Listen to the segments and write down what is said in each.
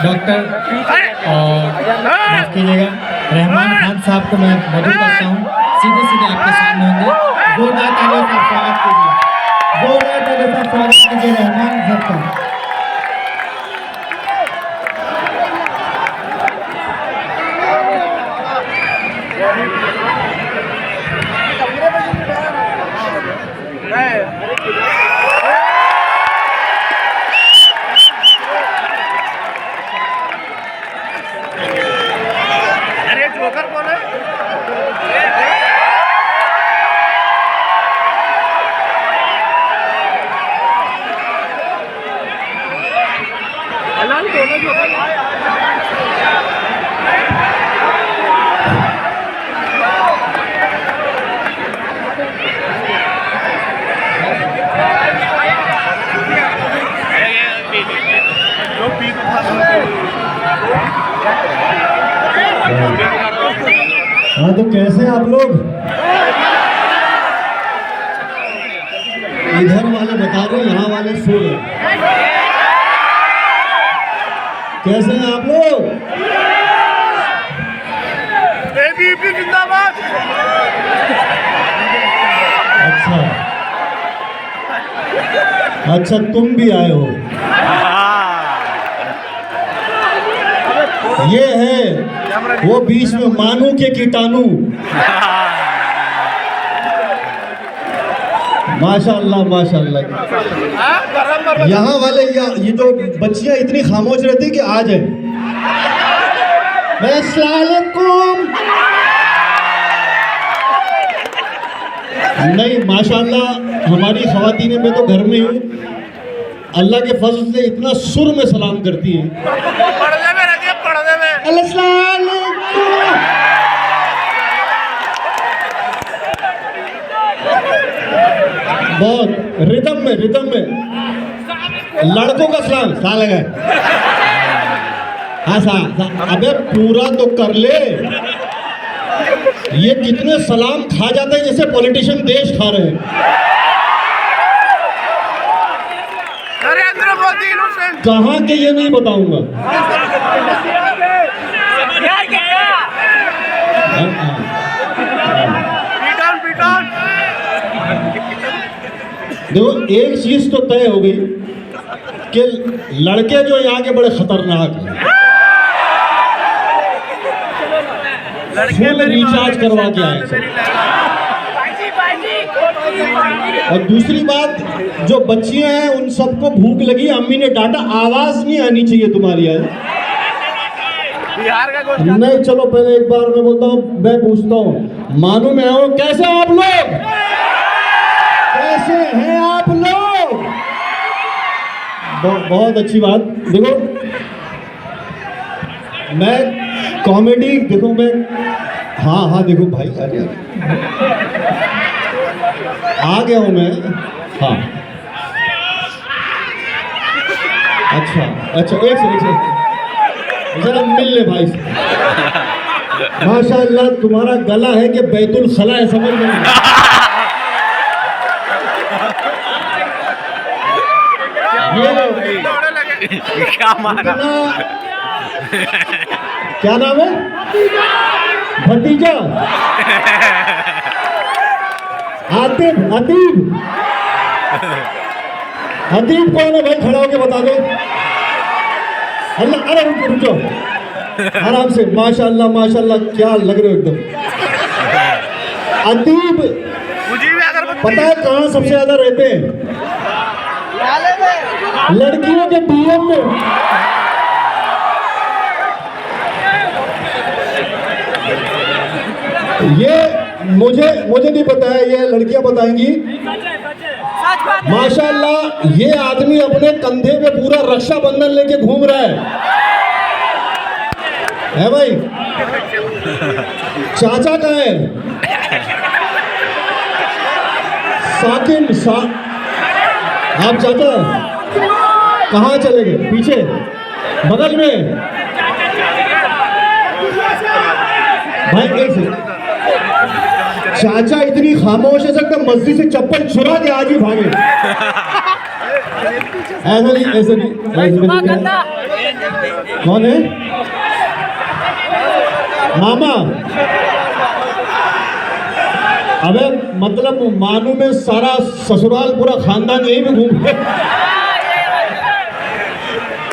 Doctor और माफ कीजिएगा रहमान खान साहब को मैं मदद करता हूँ, सीधे सीधे आपके सामने होंगे। जोरदार तालियों से स्वागत कीजिए, जोरदार तालियों से स्वागत कीजिए रहमान साहब का। अरे जोकर कौन है? अलान कौन है जोकर? हाँ तो कैसे आप लोग? इधर वाले बता रहे, यहाँ वाले सो रहे। कैसे हैं आप लोग? एबीपी जिंदाबाद। अच्छा तुम भी आए हो। ये है वो बीच में मानू के कीटाणु। माशाअल्लाह माशाअल्लाह। यहाँ वाले ये जो बच्चियां इतनी खामोश रहती कि आ जाए। अस्सलामुअलैकुम। नहीं माशाअल्लाह हमारी ख़वातीनें, मैं तो घर में हूँ, अल्लाह के फजल से इतना सुर में सलाम करती हैं। बहुत रिदम में लड़कों का सलाम सा लगा। हाँ सा अबे पूरा तो कर ले। ये कितने सलाम खा जाते हैं जैसे पॉलिटिशियन देश खा रहे हैं। नरेंद्र मोदी इनोसेंट कहाँ के ये नहीं बताऊंगा। देखो एक चीज तो तय हो गई कि लड़के जो यहाँ के बड़े खतरनाक हैं। फुल रिचार्ज करवा के आए सब। और दूसरी बात, जो बच्चियां हैं उन सबको भूख लगी, अम्मी ने डांटा, आवाज नहीं आनी चाहिए तुम्हारी। बिहार का नहीं चलो पहले एक बार मैं बोलता हूँ, मैं पूछता हूँ, मानो मैं हूँ, कैसे हैं आप लोग? कैसे हैं आप लोग? बहुत अच्छी बात। देखो मैं कॉमेडी, देखो मैं, हाँ देखो भाई आ गया हूँ मैं। हाँ अच्छा एक से जरा मिल ले भाई से। माशाअल्लाह तुम्हारा गला है कि बैतुल खला है, समझ में नहीं। क्या नाम है? भतीजा आतिफ। हतीब कौन है भाई? खड़ा होके बता दो। अल्लाह, अरे रुको आराम से। माशाअल्लाह क्या लग रहे हो एकदम। अतीब पता है कहाँ सबसे ज्यादा रहते हैं? लड़कियों के डीएम में। ये मुझे नहीं पता है, ये लड़कियां बताएंगी। माशाअल्लाह ये आदमी अपने कंधे पे पूरा रक्षाबंधन लेके घूम रहा है भाई? चाचा कहाँ है? आप चाचा कहाँ चले गए? पीछे बगल में भाई। एक चाचा इतनी खामोश है सकता मस्जिद से चप्पल चुरा के आज ही भागे। ऐसा नहीं, ऐसा नहीं, ऐसा नहीं। कौन है मामा? अबे मतलब मानू में सारा ससुराल पूरा खानदान यही में घूम गए।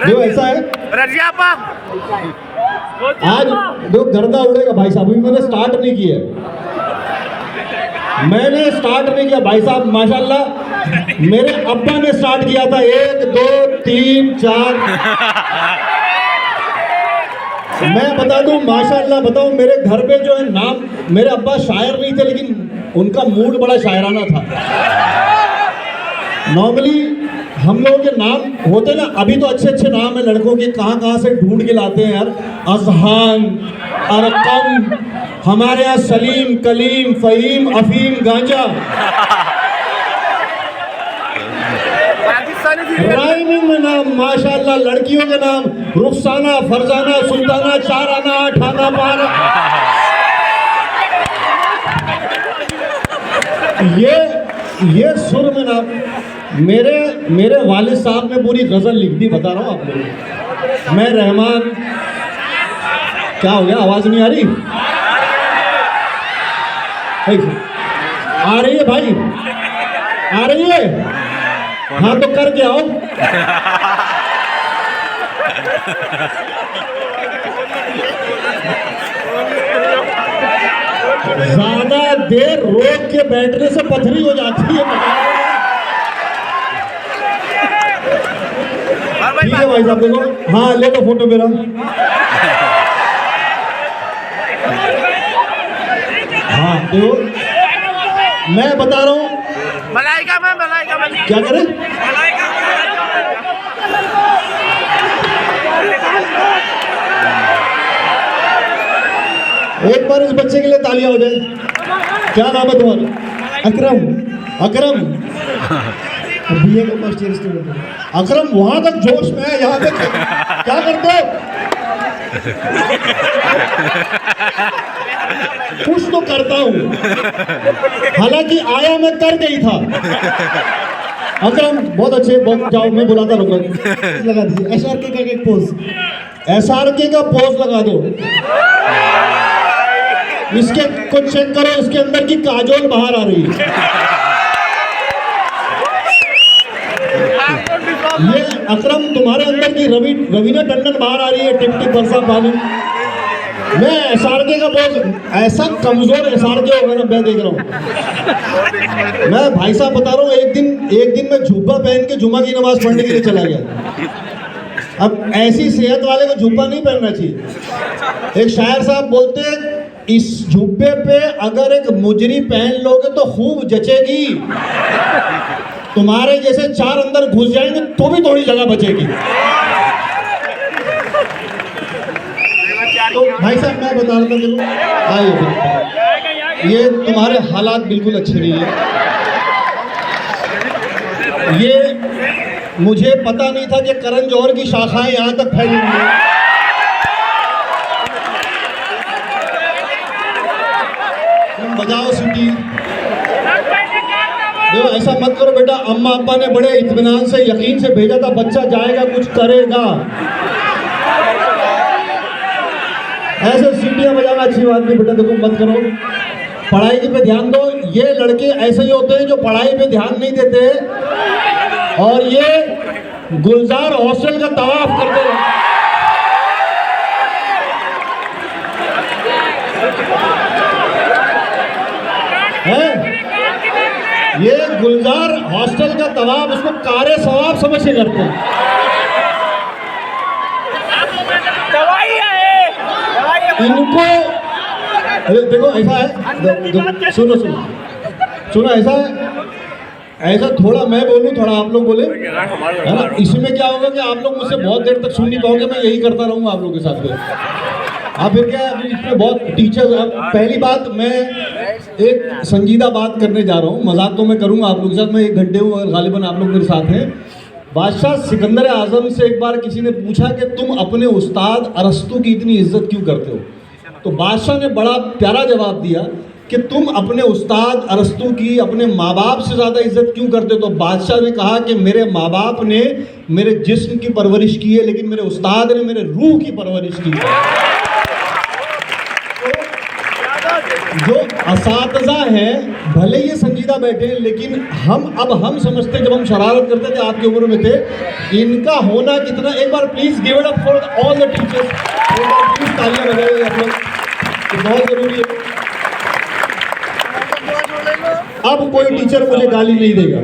जो ऐसा है रजिया पा आज जो गर्दा उड़ेगा भाई साहब। अभी मैंने स्टार्ट नहीं किया, मैंने स्टार्ट नहीं किया भाई साहब। माशाल्लाह मेरे अब्बा ने स्टार्ट किया था। 1 2 3 4। मैं बता दूं माशाल्लाह, बताऊं मेरे घर पे जो है नाम, मेरे अब्बा शायर नहीं थे लेकिन उनका मूड बड़ा शायराना था। नॉर्मली हम लोगों के नाम होते ना, अभी तो अच्छे अच्छे नाम है लड़कों के, कहाँ कहाँ से ढूंढ के लाते हैं यार। अजहान, अरकम, हमारे यहाँ सलीम, कलीम, फहीम, अफीम, गांजा। राइमिंग में नाम माशाल्लाह, लड़कियों के नाम रुखसाना, फरजाना, सुल्ताना, 4 आना 8 आना 12। ये सुर में नाम मेरे वालिद साहब ने पूरी गजल लिख दी, बता रहा हूँ आप लोगों को। मैं रहमान, क्या हो गया, आवाज नहीं आ रही? आ रही है भाई, आ रही है? हाँ तो करके आओ। ज्यादा देर रोक के बैठने से पथरी हो जाती है। ठीक है भाई साहब, देखो, हाँ ले लो फोटो मेरा। हाँ देखो, मैं बता रहा हूँ मलाइका में क्या करें। एक बार इस बच्चे के लिए तालियां हो जाए। क्या नाम है तुम्हारा? अकरम। बीए का फर्स्ट ईयर स्टूडेंट है अकरम। वहां तक जोश में है, यहाँ पे क्या करते हो? कुछ तो करता हूँ, हालांकि आया मैं कर गई था। अकरम बहुत अच्छे, बहुत जाओ, मैं बुलाता रहूंगा। लगा दीजिए SRK का एक पोज, SRK का पोज लगा दो। इसके कुछ चेक करो, इसके अंदर की काजोल बाहर आ रही है। ये अकरम तुम्हारे अंदर की रवीना टंडन बाहर आ रही है, टिप टिप बरसा पानी। मैं SRK का बहुत ऐसा कमजोर SRK होगा ना, मैं देख रहा हूँ। मैं भाई साहब बता रहा हूँ, एक दिन मैं जुब्बा पहन के जुम्मा की नमाज पढ़ने के लिए चला गया। अब ऐसी सेहत वाले को जुब्बा नहीं पहनना चाहिए। एक शायर साहब बोलते हैं, इस जुब्बे पे अगर एक मुजरी पहन लोगे तो खूब जचेगी, तुम्हारे जैसे 4 अंदर घुस जाएंगे तो भी थोड़ी जगह बचेगी। तो भाई साहब मैं बता रहा था, देखो आइए, ये तुम्हारे हालात बिल्कुल अच्छे नहीं है। ये मुझे पता नहीं था कि करण जौहर की शाखाएं यहाँ तक फैली हुई हैं। तुम बजाओ सीटी। देखो ऐसा मत करो बेटा, अम्मा अब्बा ने बड़े इत्मीनान से, यकीन से भेजा था, बच्चा जाएगा कुछ करेगा। ऐसे सीटियां बजाना अच्छी बात नहीं बेटा, देखो मत करो। पढ़ाई पे ध्यान दो। ये लड़के ऐसे ही होते हैं जो पढ़ाई पे ध्यान नहीं देते, और ये गुलजार हॉस्टल का तवाफ करते हैं। ये गुलजार हॉस्टल का तवाफ, उसको कारे सवाब समझ के करते हैं। इनको देखो ऐसा है, सुनो ऐसा थोड़ा मैं बोलूं, थोड़ा आप लोग बोले, है ना। इसमें क्या होगा कि आप लोग मुझसे बहुत देर तक सुन नहीं पाओगे, मैं यही करता रहूंगा आप लोगों के साथ में। आप फिर क्या, इसमें बहुत टीचर्स। पहली बात, मैं एक संजीदा बात करने जा रहा हूँ, मजाक तो मैं करूँगा आप लोगों के साथ। मैं 1 घंटे हूँ और गालिबन आप लोग मेरे साथ हैं। बादशाह सिकंदर आजम से एक बार किसी ने पूछा कि तुम अपने उस्ताद अरस्तु की इतनी इज्जत क्यों करते हो? तो बादशाह ने बड़ा प्यारा जवाब दिया कि तुम अपने उस्ताद अरस्तू की अपने माँ बाप से ज़्यादा इज्जत क्यों करते हो? तो बादशाह ने कहा कि मेरे माँ बाप ने मेरे जिस्म की परवरिश की है, लेकिन मेरे उस्ताद ने मेरे रूह की परवरिश की है। जो असातिज़ा हैं भले ये संजीदा बैठे हैं, लेकिन हम समझते जब हम शरारत करते थे आपकी उम्र में थे, इनका होना कितना। एक बार please give it up for all the teachers, please तालियां बजाइए आप लोग, ये बहुत जरूरी है। अब कोई टीचर मुझे गाली नहीं देगा।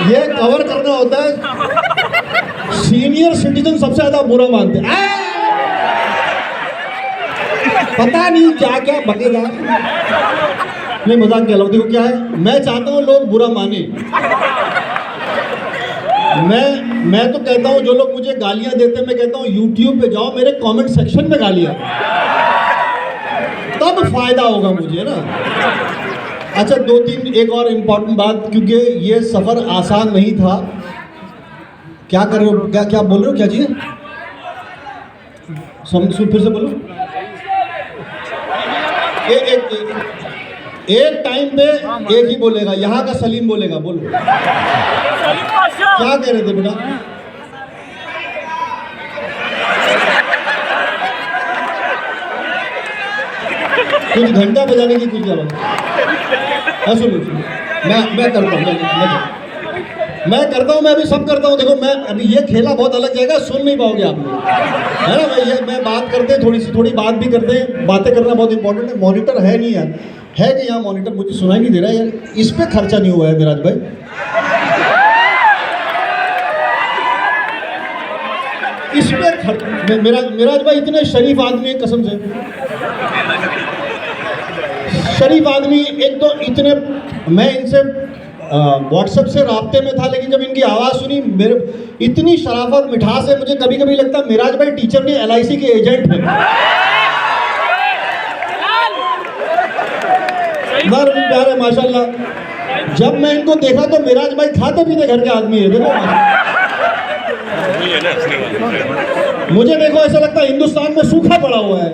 ये कवर करना होता है, सीनियर सिटीजन सबसे ज्यादा बुरा मानते हैं। पता नहीं क्या क्या बकेगा, नहीं मजाक के अलावा देखो क्या है, मैं चाहता हूँ लोग बुरा माने। मैं तो कहता हूँ जो लोग मुझे गालियां देते हैं, मैं कहता हूँ YouTube पे जाओ, मेरे कमेंट सेक्शन में गालियां, तब फायदा होगा मुझे ना। अच्छा, दो तीन एक और इम्पोर्टेंट बात, क्योंकि ये सफर आसान नहीं था। क्या कर रहे हो, क्या बोल रहे हो, क्या चीज फिर से बोलो। एक टाइम पे एक ही बोलेगा, यहाँ का सलीम बोलेगा। बोलो क्या कह रहे थे बेटा? कुछ घंटा बजाने की कुछ जरूरत। सुनो मैं करता हूँ, मैं करता हूँ, मैं अभी सब करता हूँ। देखो मैं अभी ये खेला बहुत अलग जाएगा, सुन नहीं पाओगे आप लोग, है ना। मैं बात करते हैं, थोड़ी बात भी करते हैं। बातें करना बहुत इंपॉर्टेंट है। मॉनिटर है नहीं यार, है कि यहाँ मॉनिटर? मुझे सुनाई नहीं दे रहा है यार। इस पे खर्चा नहीं हुआ है मिराज भाई। इस पे मिराज भाई इतने शरीफ आदमी है, कसम से शरीफ आदमी। एक तो इतने, मैं इनसे व्हाट्सएप से राब्ते में था, लेकिन जब इनकी आवाज़ सुनी, मेरे इतनी शराफत मिठास है, मुझे कभी कभी लगता है मिराज भाई टीचर नहीं, LIC के एजेंट हैं। प्यार है माशाल्लाह। जब मैं इनको देखा तो मिराज भाई खाते पीते घर के आदमी है। देखो मुझे देखो ऐसा लगता है हिंदुस्तान में सूखा पड़ा हुआ है।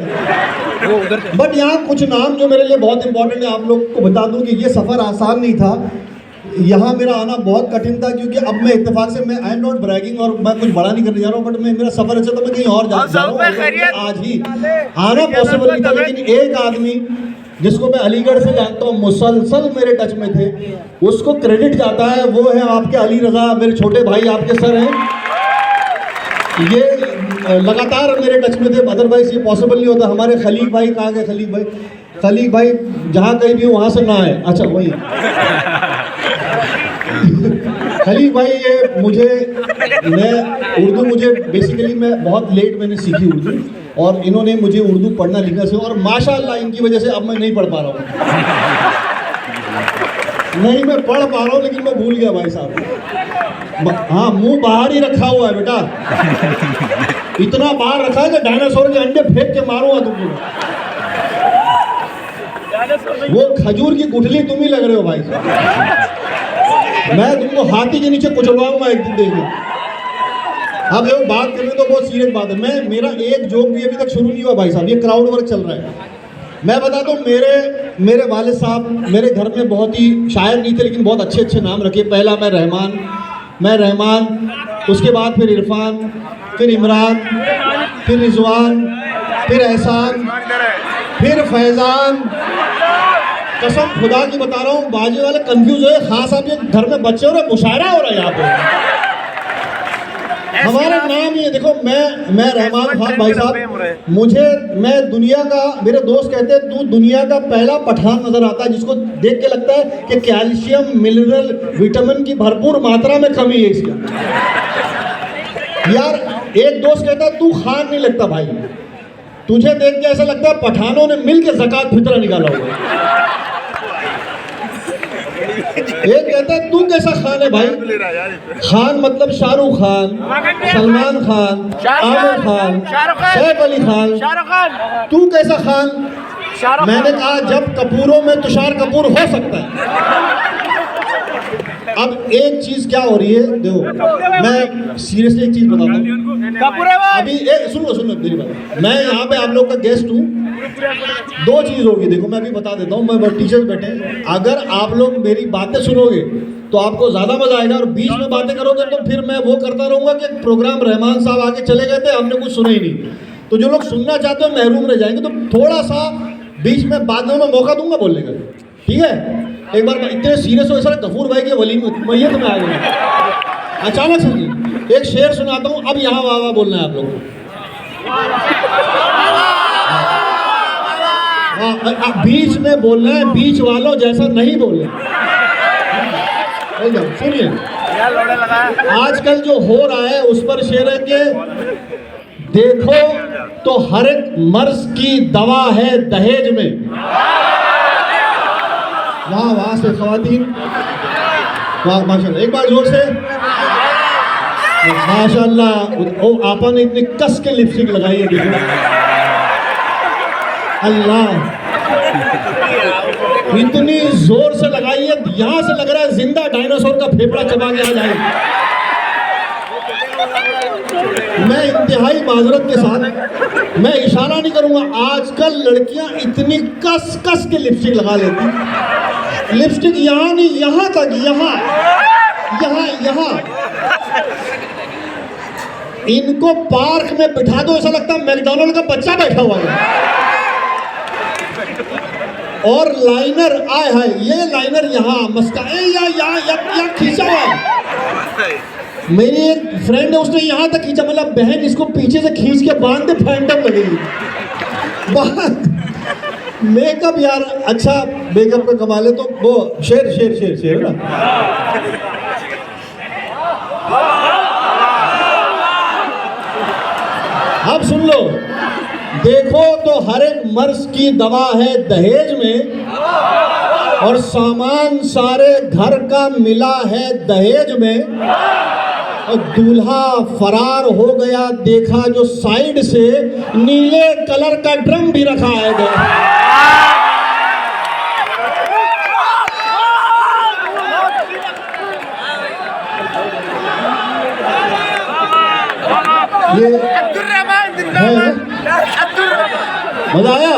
बट यहाँ कुछ नाम जो मेरे लिए बहुत इंपॉर्टेंट है, आप लोग को बता दूं कि ये सफ़र आसान नहीं था। यहाँ मेरा आना बहुत कठिन था, क्योंकि अब मैं इत्तेफाक से, मैं आई एम नॉट ब्रैगिंग और मैं कुछ बड़ा नहीं करने जा रहा हूँ, बट मेरा सफ़र अच्छा, तो मैं कहीं और जा रहा हूँ। आज ही आना पॉसिबल नहीं था, लेकिन एक आदमी जिसको मैं अलीगढ़ से जानता हूँ, मुसलसल मेरे टच में थे, उसको क्रेडिट जाता है, वो है आपके अली रज़ा, मेरे छोटे भाई आपके सर हैं। ये लगातार मेरे टच में थे, अदरवाइज ये पॉसिबल नहीं होता। हमारे खलीक भाई कहाँ गए? खलीक भाई जहाँ कहीं भी वहाँ से ना आए। अच्छा वही खलीक भाई, ये मुझे बेसिकली मैं बहुत लेट मैंने सीखी उर्दू, और इन्होंने मुझे उर्दू पढ़ना लिखना से, और माशाअल्लाह इनकी वजह से अब मैं नहीं पढ़ पा रहा हूँ। नहीं मैं पढ़ पा रहा हूँ, लेकिन मैं भूल गया भाई साहब। हाँ, मुंह बाहर ही रखा हुआ है बेटा, इतना बाहर रखा है कि डायनासोर के अंडे फेंक के मारूंगा तुमको। वो खजूर की गुठली तुम ही लग रहे हो भाई साहब। मैं तुमको हाथी के नीचे कुचलवाऊंगा एक दिन, देखो। अब देखो बात कर रहे तो बहुत सीरियस बात है। मेरा एक जोक भी अभी तक शुरू नहीं हुआ भाई साहब, ये क्राउड वर्क चल रहा है। मैं बता दूं, मेरे वालिद साहब मेरे घर में बहुत ही शायर नहीं थे, लेकिन बहुत अच्छे अच्छे नाम रखे। पहला मैं रहमान, उसके बाद फिर इरफान, फिर इमरान, फिर रिजवान, फिर एहसान, फिर फैज़ान। कसम खुदा की बता रहा हूँ, बाजी वाले कंफ्यूज हुए, खास साहब ये घर में बच्चे हो रहे, मुशायरा हो रहा है यहाँ पे। हमारा नाम ये देखो, मैं रहमान खान भाई साहब, मैं दुनिया का, मेरे दोस्त कहते हैं तू दुनिया का पहला पठान नजर आता है जिसको देख के लगता है कि कैल्शियम, मिनरल, विटामिन की भरपूर मात्रा में कमी है इसकी। यार एक दोस्त कहता है तू खान नहीं लगता भाई, तुझे देख के ऐसा लगता है पठानों ने मिलकर ज़कात फितरा निकाला होगा। एक कहता है तू कैसा खान है भाई? खान मतलब शाहरुख खान, सलमान खान, आमिर खान, सैफ अली खान। तू कैसा खान? मैंने कहा जब कपूरों में तुषार कपूर हो सकता है। अब एक चीज क्या हो रही है, देखो मैं सीरियसली एक चीज बताता हूँ। अभी सुनो मेरी बात, मैं यहाँ पे आप लोग का गेस्ट हूँ। दो चीज होगी, देखो मैं अभी बता देता हूँ, मैं टीचर्स बैठे हैं, अगर आप लोग मेरी बातें सुनोगे तो आपको ज्यादा मजा आएगा, और बीच में बातें करोगे तो फिर मैं वो करता रहूंगा कि प्रोग्राम रहमान साहब आगे चले गए थे, हमने कुछ सुना ही नहीं। तो जो लोग सुनना चाहते हो महरूम रह जाएंगे, तो थोड़ा सा बीच में बाद में मौका दूंगा बोलने का, ठीक है? एक बार इतने सीरियस हो, ऐसा गफूर भाई की वली मैयत में आ गया अचानक से। एक शेर सुनाता हूँ, अब यहाँ वाह वाह बोलना है आप लोगों को। बीच में बोलना है, बीच वालों जैसा नहीं बोलना। सुनिए, आजकल जो हो रहा है उस पर शेर है कि देखो तो हर एक मर्ज की दवा है दहेज में। वाह वाह से ख़वातीन, वाह माशाल्लाह, एक बार जोर से माशाल्लाह। ओ आपा ने इतनी कस के लिपस्टिक लगाई है, देखो अल्लाह, इतनी जोर से लगाई है, यहां से लग रहा है जिंदा डायनासोर का फेफड़ा चबा के आ जाए। मैं इंतहाई माजरत के साथ, मैं इशारा नहीं करूंगा, आजकल लड़कियां इतनी कस कस के लिपस्टिक लगा लेती, लिपस्टिक यहाँ नहीं यहाँ तक, यहाँ इनको पार्क में बिठा दो, ऐसा लगता है मैकडॉनल्ड का बच्चा बैठा हुआ है। और लाइनर आए है, ये लाइनर यहाँ मस्का या खींचा हुआ है। मेरी एक फ्रेंड है, उसने यहाँ तक खींचा, मतलब बहन इसको पीछे से खींच के बांध दे, फैंटम लगेगी। मेकअप यार अच्छा मेकअप का कमाल है, तो वो शेर ना। अब सुन लो, देखो तो हर एक मर्ज की दवा है दहेज में, और सामान सारे घर का मिला है दहेज में, और दूल्हा फरार हो गया देखा जो साइड से, नीले कलर का ड्रम भी रखा है ये मजा आया?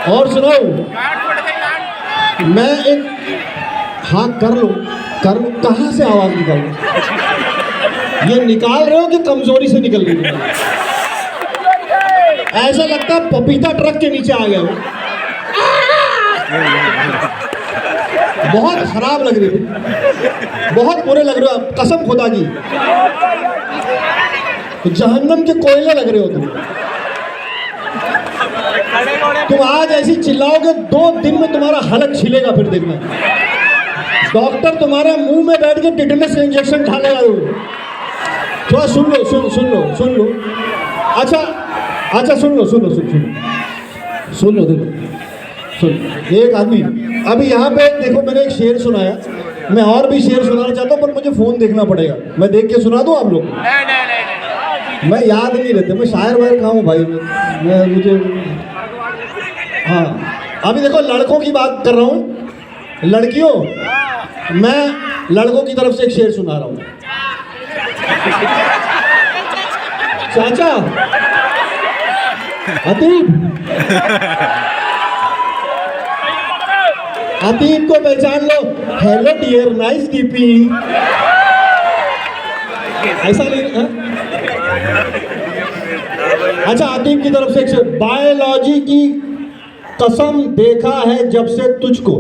और सुनाओ, मैं एक हाँ कर लो कहाँ से आवाज निकालूं? ये निकाल रहे हो कि कमजोरी से निकल रही है? ऐसा लगता है पपीता ट्रक के नीचे आ गया हो। बहुत खराब लग रही थी, बहुत बुरे लग रहे हो, कसम खुदा की जहन्नम के कोयले लग रहे हो तुम आज ऐसी चिल्लाओगे 2 दिन में तुम्हारा हलक छिलेगा, फिर देखना डॉक्टर तुम्हारे मुंह में बैठ के टिटेनस का इंजेक्शन ढालेगा। थोड़ा सुन लो। अच्छा सुन लो देखो एक आदमी अभी यहाँ पे देखो, मैंने एक शेर सुनाया, मैं और भी शेर सुनाना चाहता हूँ, पर मुझे फोन देखना पड़ेगा, मैं देख के सुना दूँ आप लोग? मैं याद नहीं रहते, मैं शायर वायर कहाँ हूँ भाई, मैं मुझे हाँ। अभी देखो लड़कों की बात कर रहा हूँ, लड़कियों मैं लड़कों की तरफ से एक शेर सुना रहा हूँ। चाचा अतीब को पहचान लो, हेलो डियर नाइस डीपी, ऐसा नहीं है? अच्छा अतीब की तरफ से एक शेर, बायोलॉजी की कसम देखा है जब से तुझको,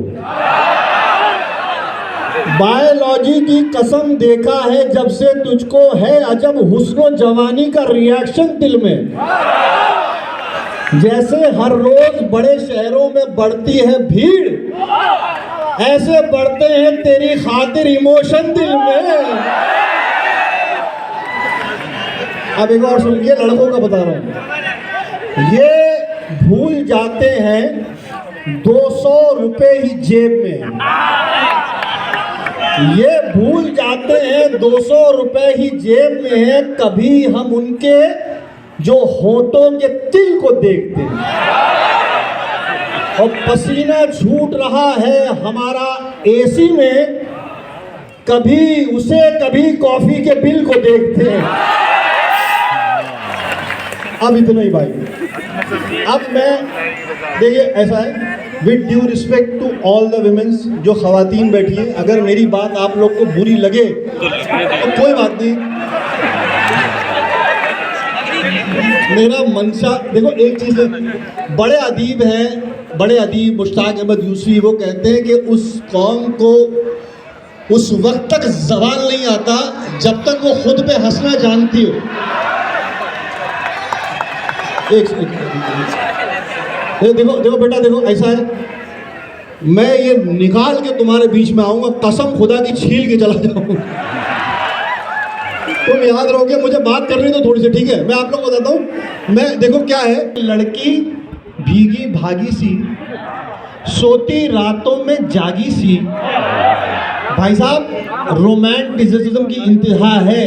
बायोलॉजी की कसम देखा है जब से तुझको, है अजब हुस्नो जवानी का रिएक्शन दिल में, जैसे हर रोज बड़े शहरों में बढ़ती है भीड़, ऐसे बढ़ते हैं तेरी खातिर इमोशन दिल में। अब एक और सुनिए, लड़कों का बता रहा हूं, ये भूल जाते हैं 200 रुपए ही जेब में, ये भूल जाते हैं 200 रुपए ही जेब में है, कभी हम उनके जो होठों के तिल को देखते हैं, और पसीना छूट रहा है हमारा एसी में कभी उसे कभी कॉफी के बिल को देखते हैं। अब इतना ही भाई। अब मैं देखिए ऐसा है, with due respect to all the womens जो खवातीन बैठी हैं, अगर मेरी बात आप लोग को बुरी लगे तो कोई बात नहीं। मेरा मंशा देखो, एक चीज है, बड़े अदीब हैं, बड़े अदीब मुश्ताक अहमद यूसुफी, वो कहते हैं कि उस कौम को उस वक्त तक ज़बान नहीं आता जब तक वो खुद पे हंसना जानती हो। एक देखो देखो बेटा, देखो ऐसा है, मैं ये निकाल के तुम्हारे बीच में आऊंगा, कसम खुदा की छील के चला जाऊंगा। तुम याद रहोगे, मुझे बात करनी तो थोड़ी सी, ठीक है? मैं आप लोग को बताता हूँ। मैं देखो क्या है, लड़की भीगी भागी सी, सोती रातों में जागी सी। भाई साहब, रोमांटिसिज्म की इंतहा है,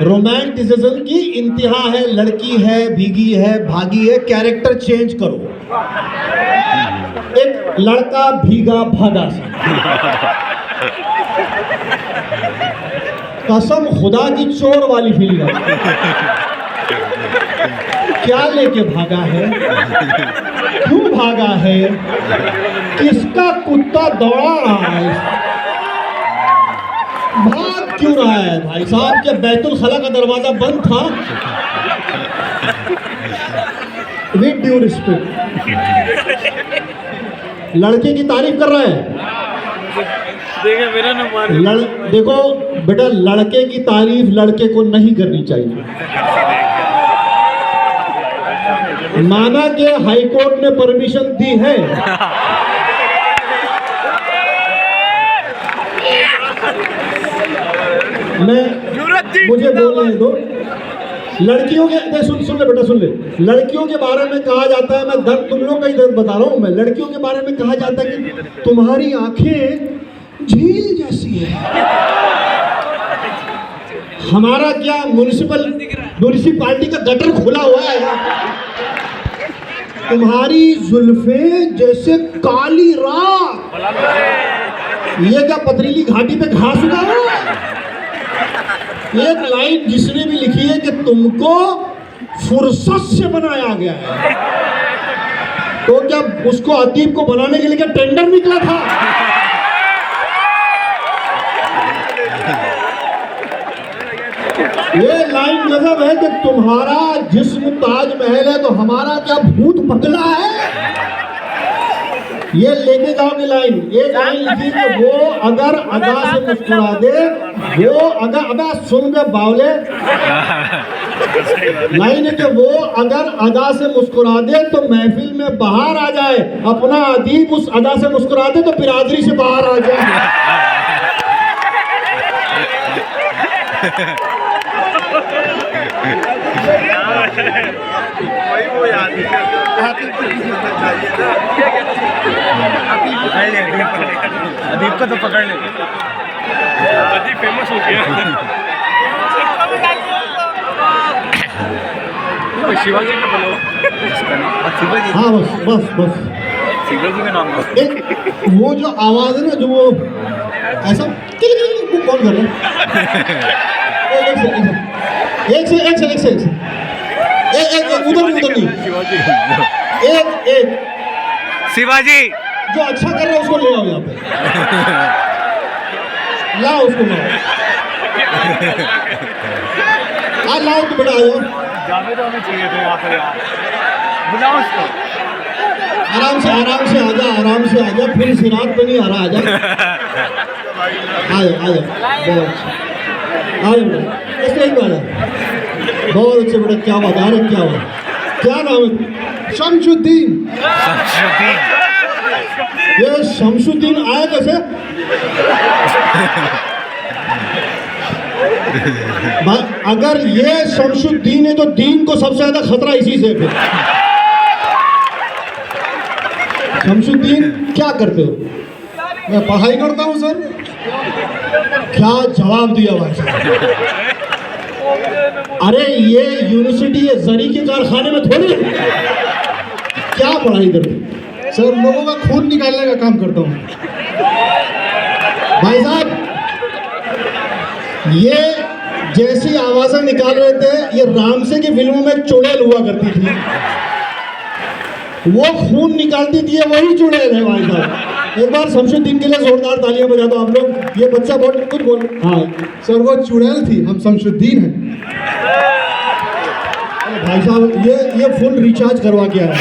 रोमांटिसिज्म की इंतहा है। लड़की है, भीगी है, भागी है, कैरेक्टर चेंज करो। एक लड़का भीगा भागा सा, कसम खुदा की चोर वाली फीलिंग है। क्या लेके भागा है, क्यों भागा है, किसका कुत्ता दौड़ा रहा है, भाग क्यों रहा है? भाई साहब, क्या बैतुल खला का दरवाजा बंद था? विद ड्यू रिस्पेक्ट, लड़के की तारीफ कर रहा है। देखो बेटा, लड़के की तारीफ लड़के को नहीं करनी चाहिए। माना कि हाईकोर्ट ने परमिशन दी है, मुझे बोलने दो। लड़कियों के सुन ले बेटा, सुन ले। लड़कियों के बारे में कहा जाता है, मैं दर्द तुम लोग का ही दर्द बता रहा हूँ मैं। लड़कियों के बारे में कहा जाता है कि तुम्हारी आंखें झील जैसी है। हमारा क्या म्युनिसिपालिटी का गटर खुला हुआ है यहाँ? तुम्हारी जुल्फें जैसे काली रात। ये क्या पथरीली घाटी पे घास उगा हुआ है? एक लाइन जिसने भी लिखी है कि तुमको फुर्सत से बनाया गया है, तो क्या उसको अतीब को बनाने के लिए क्या टेंडर निकला था? ये लाइन गजब है कि तुम्हारा जिस्म ताजमहल है तो हमारा क्या भूत बंगला है। ये लेके जाओगे लाइन, एक लाइन लिखी कि वो अगर अदा से मुस्कुरा दे, वो अगर अदा सुन के बावले, लाइन है कि वो अगर अदा से मुस्कुरा दे तो महफिल में बाहर आ जाए, अपना अदीब उस अदा से मुस्कुरा दे तो बिरादरी से बाहर आ जाए। वही वो याद अदीब को तो पकड़ ले, अदीब फेमस हो गया। शिवाजी का बोलो, शिवाजी। हाँ बस शिवाजी का नाम। एक वो जो आवाज है ना, जो वो ऐसा वो कौन कर रहा है? एक से उधर नहीं, एक शिवाजी जो अच्छा कर रहा है उसको ले आओ यहाँ पे, लाओ उसको, लाओ तो बड़ा आओ। जाने तो हमें चाहिए थे वहाँ पर, बुलाओ उसको। आराम से आजा, फिर सिरात पे नहीं आ रहा, आजा बहुत ऐसे ही बात है, बहुत अच्छे बेटा, क्या बात है, क्या बात, क्या नाम है? शमशुद्दीन। ये शमशुद्दीन आया कैसे? अगर ये शमशुद्दीन है तो दीन को सबसे ज्यादा खतरा इसी से है। शमशुद्दीन क्या करते हो? मैं पढ़ाई करता हूँ सर। क्या जवाब दिया भाई साहब। अरे ये यूनिवर्सिटी है, जरी के कारखाने में थोड़ी। क्या पढ़ाई करते? सर लोगों का खून निकालने का काम करता हूँ। भाई साहब, ये जैसी आवाजें निकाल रहे थे, ये रामसे की फिल्मों में चुड़ैल हुआ करती थी। वो खून निकालती थी, वही चुड़ैल है भाई साहब। एक बार शमशुद्दीन के लिए जोरदार तालियां बजा दो आप लोग। ये बच्चा बहुत कुछ बोल। हाँ सर, वो चुड़ैल थी, हम शमशुद्दीन हैं। भाई साहब ये फुल रिचार्ज करवा के आया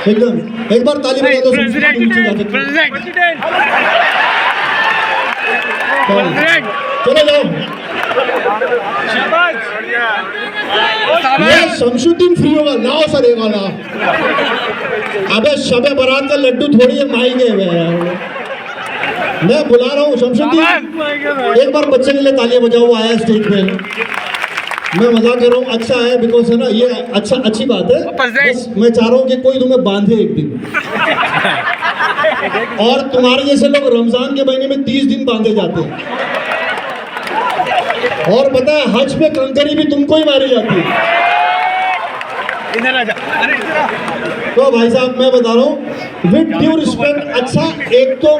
एकदम। एक बार ताली बजा दो। चलो जाओ। ये शमशुद्दीन फ्री होगा, लाओ सर एक वाला। अबे शबे बारात का लड्डू थोड़ी है, माई गए हुए हैं। मैं बुला रहा हूँ शमशुद्दीन, एक बार बच्चे के लिए तालियां बजाओ। वो आया स्टेज पे, मैं मजाक कर रहा हूँ। अच्छा है, बिकॉज है ना, ये अच्छी बात है। बस मैं चाह रहा हूँ कि कोई तुम्हें बांधे एक दिन, और तुम्हारे जैसे लोग रमजान के महीने में 30 दिन बांधे जाते हैं। और पता है, हज पे कंकरी भी तुमको ही मारी जाती है। तो भाई साहब मैं बता रहा हूँ विद ड्यू रिस्पेक्ट। अच्छा, एक तो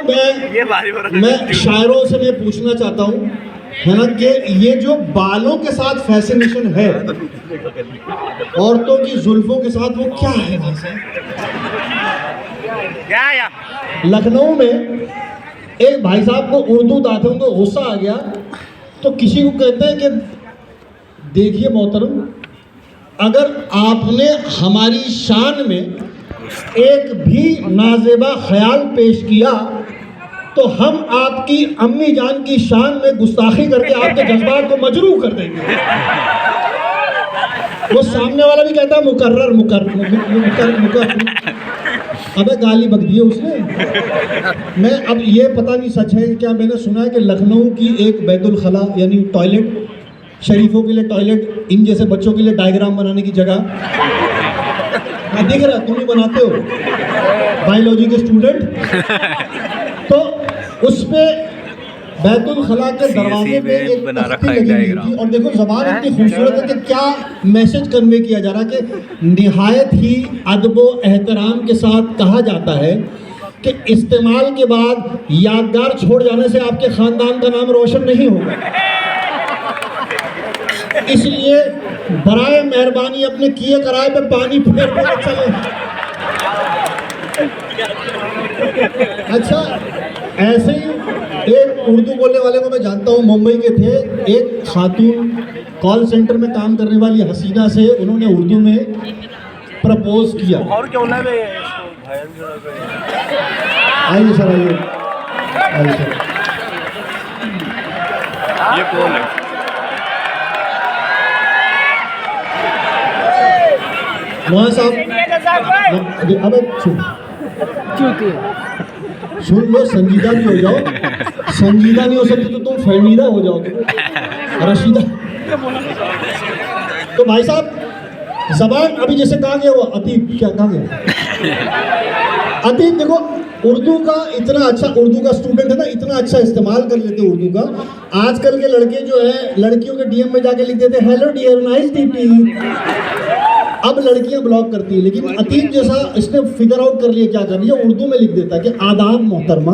मैं शायरों से मैं पूछना चाहता हूँ, है ना, कि ये जो बालों के साथ फैसिनेशन है औरतों की जुल्फों के साथ, वो क्या है भाई साहब? लखनऊ में एक भाई साहब को उर्दू दाते, उनको गुस्सा आ गया, तो किसी को कहते हैं कि देखिए मोहतरम, अगर आपने हमारी शान में एक भी नाजेबा ख्याल पेश किया तो हम आपकी अम्मी जान की शान में गुस्ताखी करके आपके जज्बात को मजरूह कर देंगे। वो सामने वाला भी कहता है मुकर्रर मुकर्रर। अबे गाली बक दी है उसने। मैं अब ये पता नहीं सच है क्या, मैंने सुना है कि लखनऊ की एक बैतुल खला यानी टॉयलेट, शरीफों के लिए टॉयलेट, इन जैसे बच्चों के लिए डायग्राम बनाने की जगह, मैं दिख रहा तुम ही बनाते हो बायोलॉजी के स्टूडेंट, तो उस पे बैतुल खला के दरवाजे पे एक तख्ती लगी हुई थी। और देखो ज़बान इतनी खूबसूरत है कि क्या मैसेज कन्वे किया जा रहा है कि निहायत ही अदब व एहतराम के साथ कहा जाता है कि इस्तेमाल के बाद यादगार छोड़ जाने से आपके ख़ानदान का नाम रोशन नहीं होगा। इसलिए बराए मेहरबानी अपने किए कराए पे पानी फेर देना चले। अच्छा, ऐसे ही एक उर्दू बोलने वाले को मैं जानता हूँ, मुंबई के थे। एक खातून कॉल सेंटर में काम करने वाली हसीना से उन्होंने उर्दू में प्रपोज किया। और क्या बोला है? आइए सर, आइए सर। ये कौन है? वहाँ साहब, अबे सुन लो, संजीदा भी हो जाओ। संजीदा नहीं हो सकते तो तुम फहमीदा हो जाओगे, रशीदा। तो भाई साहब, जबान अभी जैसे कहा गया वो अतीब, क्या कहा गया? अतीब देखो, उर्दू का इतना अच्छा, उर्दू का स्टूडेंट है ना, इतना अच्छा इस्तेमाल कर लेते उर्दू का। आजकल के लड़के जो है, लड़कियों के डीएम में जाके लिख देते हेलो डियर नाइस टीटी। अब लड़कियां ब्लॉक करती है, लेकिन अतीब जैसा इसने फिगर आउट कर लिया क्या कर लिया, उर्दू में लिख देता है कि आदाब मोहतरमा,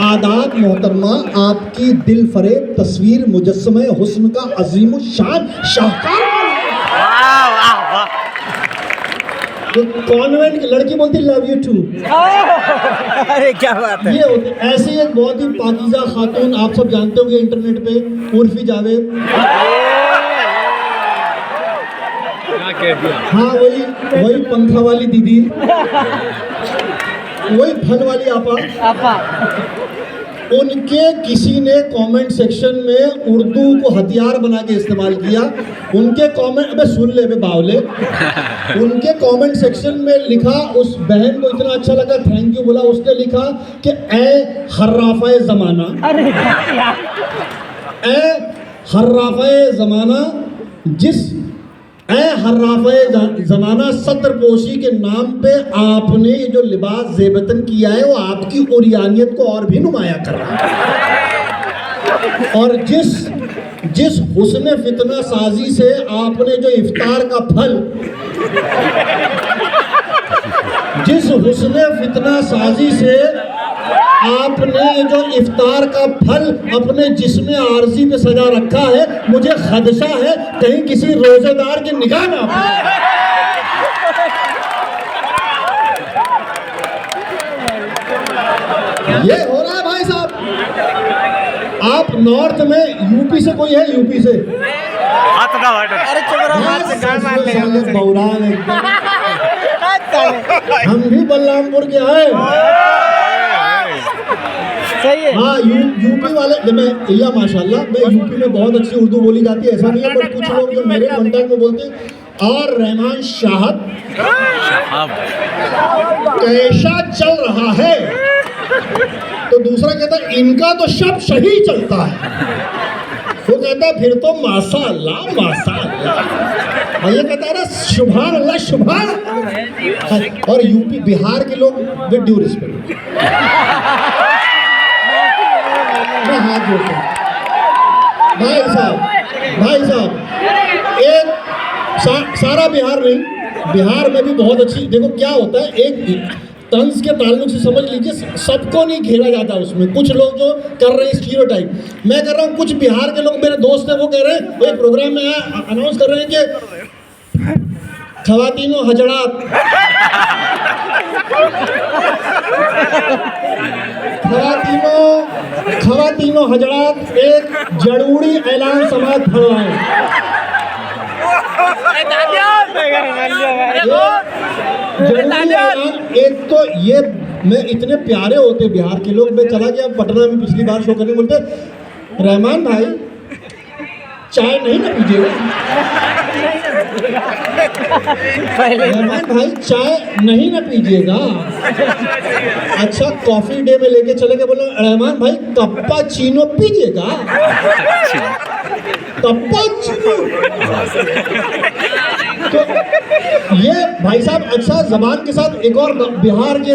आदाब मोहतरमा, आपकी दिल फरेब तस्वीर मुजस्समे हुस्न का अजीम शान शाहकार। तो कॉन्वेंट की लड़की बोलती लव यू टू। अरे क्या बात है। ये होते ऐसी एक बहुत ही पाकीज़ा खातून, आप सब जानते होंगे इंटरनेट पे, उर्फी जावेद। हाँ, वही पंखा वाली दीदी, वही फल वाली आपा। उनके किसी ने कमेंट सेक्शन में उर्दू को हथियार बना के इस्तेमाल किया। उनके कमेंट, अबे सुन ले बे बावले, उनके कमेंट सेक्शन में लिखा, उस बहन को इतना अच्छा लगा, थैंक यू बोला। उसने लिखा कि ए हर्राफ़े ज़माना, ए हर्राफ़े ज़माना, हर्राफ़े ज़माना, सत्र पोशी के नाम पे आपने ये जो लिबास ज़ेबतन किया है, वो आपकी उरियानियत को और भी नुमाया कर रहा है। और जिस हुस्न फितना साजी से आपने जो इफ्तार का फल, जिस हुस्न फितना साजी से आपने ये जो इफ्तार का फल अपने जिस्म आरजी पे सजा रखा है, मुझे खदशा है कहीं किसी रोजेदार की निगाह ना पड़े। ये हो रहा है भाई साहब। आप नॉर्थ में यूपी से कोई है? यूपी से अरे चुप रहो, हाथ से गाल मार लेगा मुझसे। बौरान एकदम। हम भी बलरामपुर के हैं। सही है। हाँ, यूपी वाले मैं या माशाल्लाह, मैं यूपी में बहुत अच्छी उर्दू बोली जाती है, ऐसा नहीं है, पर कुछ लोग जो मेरे कंटेंट में बोलते हैं और रहमान शाहब कैसा चल रहा है, तो दूसरा कहता है इनका तो शब सही चलता है। वो कहता है फिर तो माशाअल्लाह माशाअल्लाह। और ये कहता है ना सुभान अल्लाह सुभान। और यूपी बिहार के लोग विद ड्यू रिस्पेक्ट, मैं हाथ जोड़ता हूं भाई साहब, एक सारा बिहार नहीं, बिहार में भी बहुत अच्छी, देखो क्या होता है, एक तंज के ताल्लुक से समझ लीजिए, सबको नहीं घेरा जाता उसमें। कुछ लोग जो कर रहे हैं स्टीरियोटाइप, मैं कर रहा हूँ, कुछ बिहार के लोग मेरे दोस्त हैं, वो कह रहे हैं, एक प्रोग्राम में अनाउंस कर रहे हैं कि खवातीनो हजरात, खवातीनो हजरात एक जरूरी ऐलान समाज फरमाएं। एक तो ये मैं इतने प्यारे होते बिहार के लोग, मैं चला गया पटना में पिछली बार शो करने, बोलते रहमान भाई चाय नहीं ना पीजिएगा, रहमान भाई चाय नहीं ना पीजिएगा। अच्छा कॉफी डे में लेके चले गए, बोले रहमान भाई कप्पा चीनो पीजिएगा, कप्पा चीनो। तो ये भाई साहब, अच्छा जबान के साथ एक और बिहार के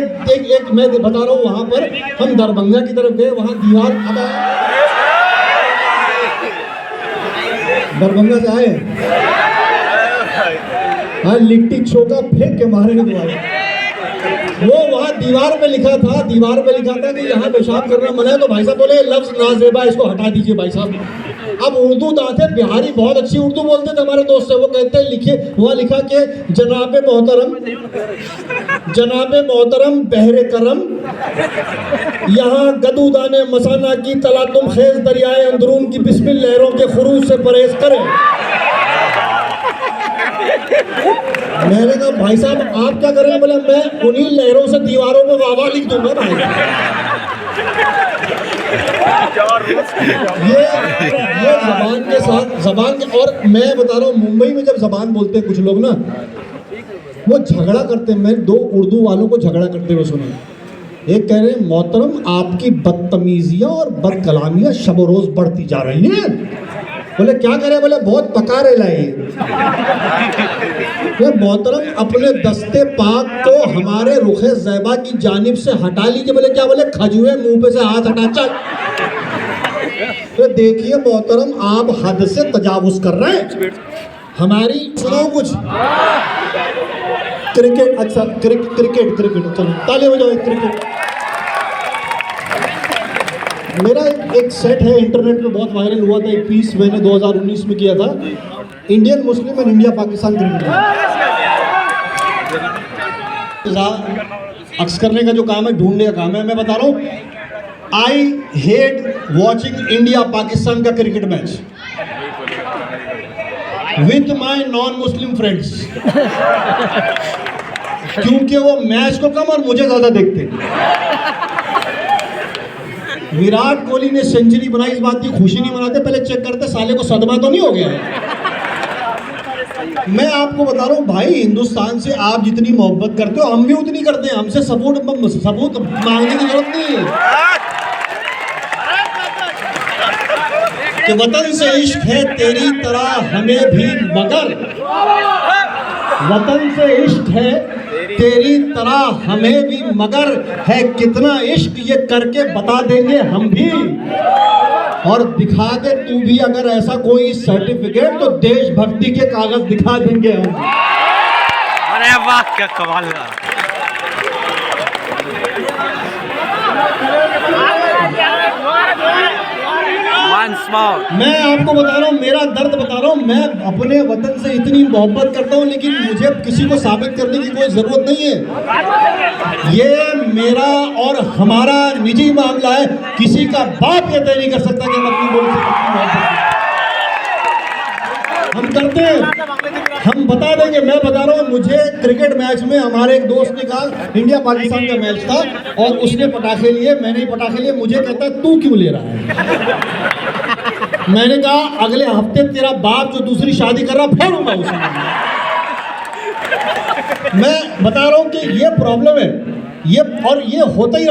एक मैं बता रहा हूँ, वहां पर हम दरभंगा की तरफ गए, वहां दीवार, अब दरभंगा से आए, हाँ लिट्टी चोखा फेंक के मारेंगे तुम्हारे। वो वहाँ दीवार पे लिखा था कि यहाँ पेशाब करना मना है, तो भाई साहब बोले लफ्ज नाजेबा, इसको हटा दीजिए भाई साहब। अब उर्दू दाते बिहारी बहुत अच्छी उर्दू बोलते थे हमारे दोस्त से, वो कहते हैं लिखिए, वहाँ लिखा कि जनाब मोहतरम बहरे करम, यहाँ गदूदाने मसाना की तला तुम खेज दरियाए अंदरून की बिस्मिल लहरों के खुरूज से परहेज करें। मैंने कहा भाई साहब आप क्या करें? बोले मैं उन्हीं लहरों से दीवारों में वाह लिख दूंगा भाई। ये जबान के साथ जबान के, और मैं बता रहा हूँ मुंबई में जब जबान बोलते हैं कुछ लोग ना, वो झगड़ा करते हैं। मैं दो उर्दू वालों को झगड़ा करते हुए सुना, एक कह रहे हैं मोहतरम आपकी बदतमीजियां और बदकलामियां शब रोज बढ़ती जा रही हैं। बोले क्या करे? बोले बहुत पकारे लाए। मोहतरम अपने दस्ते पाक को हमारे रुखे ज़ैबा की जानिब से हटा लीजिए। बोले क्या? बोले खजुए मुंह पे से हाथ हटा चल। तो देखिए मोहतरम आप हद से तजावुज कर रहे हैं हमारी। सुनाओ कुछ क्रिकेट, अच्छा क्रिकेट चलो ताली बजाओ। क्रिकेट मेरा एक सेट है, इंटरनेट पे बहुत वायरल हुआ था, एक पीस मैंने 2019 में किया था, Indian Muslim and India Pakistan cricket. अक्स करने का जो काम है, ढूंढने का काम है। मैं बता रहा हूँ, I hate watching India Pakistan का cricket match with my non Muslim friends, क्योंकि वो मैच को कम और मुझे ज्यादा देखते। विराट कोहली ने सेंचुरी बनाई, इस बात की खुशी नहीं मनाते, पहले चेक करते साले को सदमा तो नहीं हो गया है। मैं आपको बता रहा हूँ भाई, हिंदुस्तान से आप जितनी मोहब्बत करते हो हम भी उतनी करते हैं। हमसे सबूत मांगने की जरूरत नहीं है कि वतन से इश्क है तेरी तरह हमें भी मगर, वतन से इश्क है तेरी तरह हमें भी मगर, है कितना इश्क ये करके बता देंगे हम भी, और दिखा दे तू भी अगर ऐसा कोई सर्टिफिकेट तो देशभक्ति के कागज दिखा देंगे हम। अरे वाह क्या कमाल है। मैं आपको बता रहा हूँ, मेरा दर्द बता रहा हूँ। मैं अपने वतन से इतनी मोहब्बत करता हूँ, लेकिन मुझे किसी को साबित करने की कोई जरूरत नहीं है। ये मेरा और हमारा निजी मामला है। किसी का बाप ये तय नहीं कर सकता कि हम अपनी बोली से कितनी मोहब्बत करते हैं। हम करते हैं, हम बता देंगे। मैं बता रहा हूँ, मुझे क्रिकेट मैच में हमारे एक दोस्त ने कहा, इंडिया पाकिस्तान का मैच था और उसने पटाखे लिए, मैंने ही पटाखे लिए। मुझे कहता है तू क्यों ले रहा है? मैंने कहा अगले हफ्ते तेरा बाप जो दूसरी शादी कर रहा फोड़ूंगा उसे। मैं बता रहा हूँ कि ये प्रॉब्लम है, ये और ये होता ही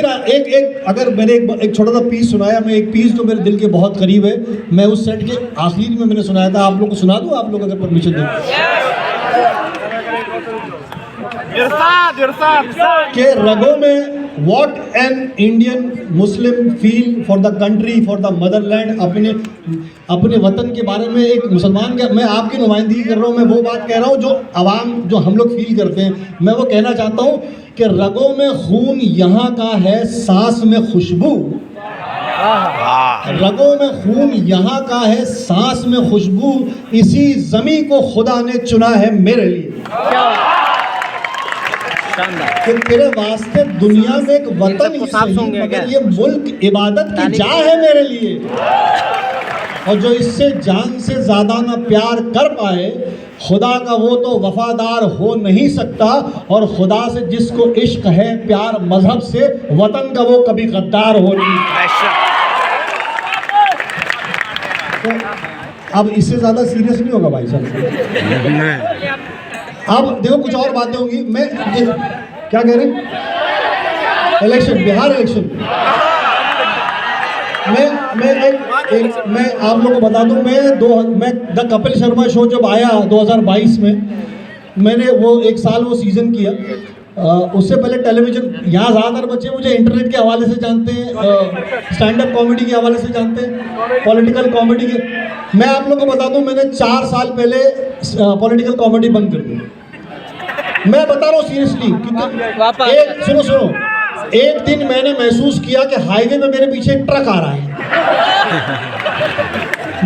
रहा। एक अगर मैंने एक छोटा सा पीस सुनाया, मैं एक पीस जो मेरे दिल के बहुत करीब है, मैं उस सेट के आखिर में मैंने सुनाया था। आप लोग को सुना दूं, आप लोग अगर परमिशन दें। के रगों में what an Indian Muslim feel for the country, for the motherland, अपने वतन के बारे में एक मुसलमान का, मैं आपकी नुमाइंदगी कर रहा हूँ। मैं वो बात कह रहा हूँ जो अवाम, जो हम लोग फील करते हैं। मैं वो कहना चाहता हूँ कि रगों में खून यहाँ का है, सांस में खुशबू। रगों में खून यहाँ का है, सांस में खुशबू। इसी ज़मीं को खुदा ने चुना है मेरे लिए। कि तेरे वास्ते दुनिया में एक वतन ही सही, मगर ये मुल्क इबादत की जा है मेरे लिए। और जो इससे जान से ज़्यादा ना प्यार कर पाए, खुदा का वो तो वफादार हो नहीं सकता। और खुदा से जिसको इश्क है प्यार मजहब से, वतन का वो कभी गद्दार हो नहीं। तो अब इससे ज़्यादा सीरियस नहीं होगा भाई साहब। अब देखो कुछ और बातें होंगी। मैं क्या कह रहे हैं, इलेक्शन, बिहार इलेक्शन। मैं आप लोगों को बता दूं, मैं द कपिल शर्मा शो जब आया 2022 में, मैंने वो एक साल वो सीज़न किया। उससे पहले टेलीविज़न, यहाँ ज़्यादातर बच्चे मुझे इंटरनेट के हवाले से जानते हैं, स्टैंड अप कॉमेडी के हवाले से जानते हैं, पॉलिटिकल कॉमेडी के। मैं आप लोगों को बता दूं, मैंने 4 साल पहले पॉलिटिकल कॉमेडी बंद कर दी। मैं बता रहा हूँ सीरियसली, क्योंकि सुनो, एक दिन मैंने महसूस किया कि हाईवे में मेरे पीछे एक ट्रक आ रहा है,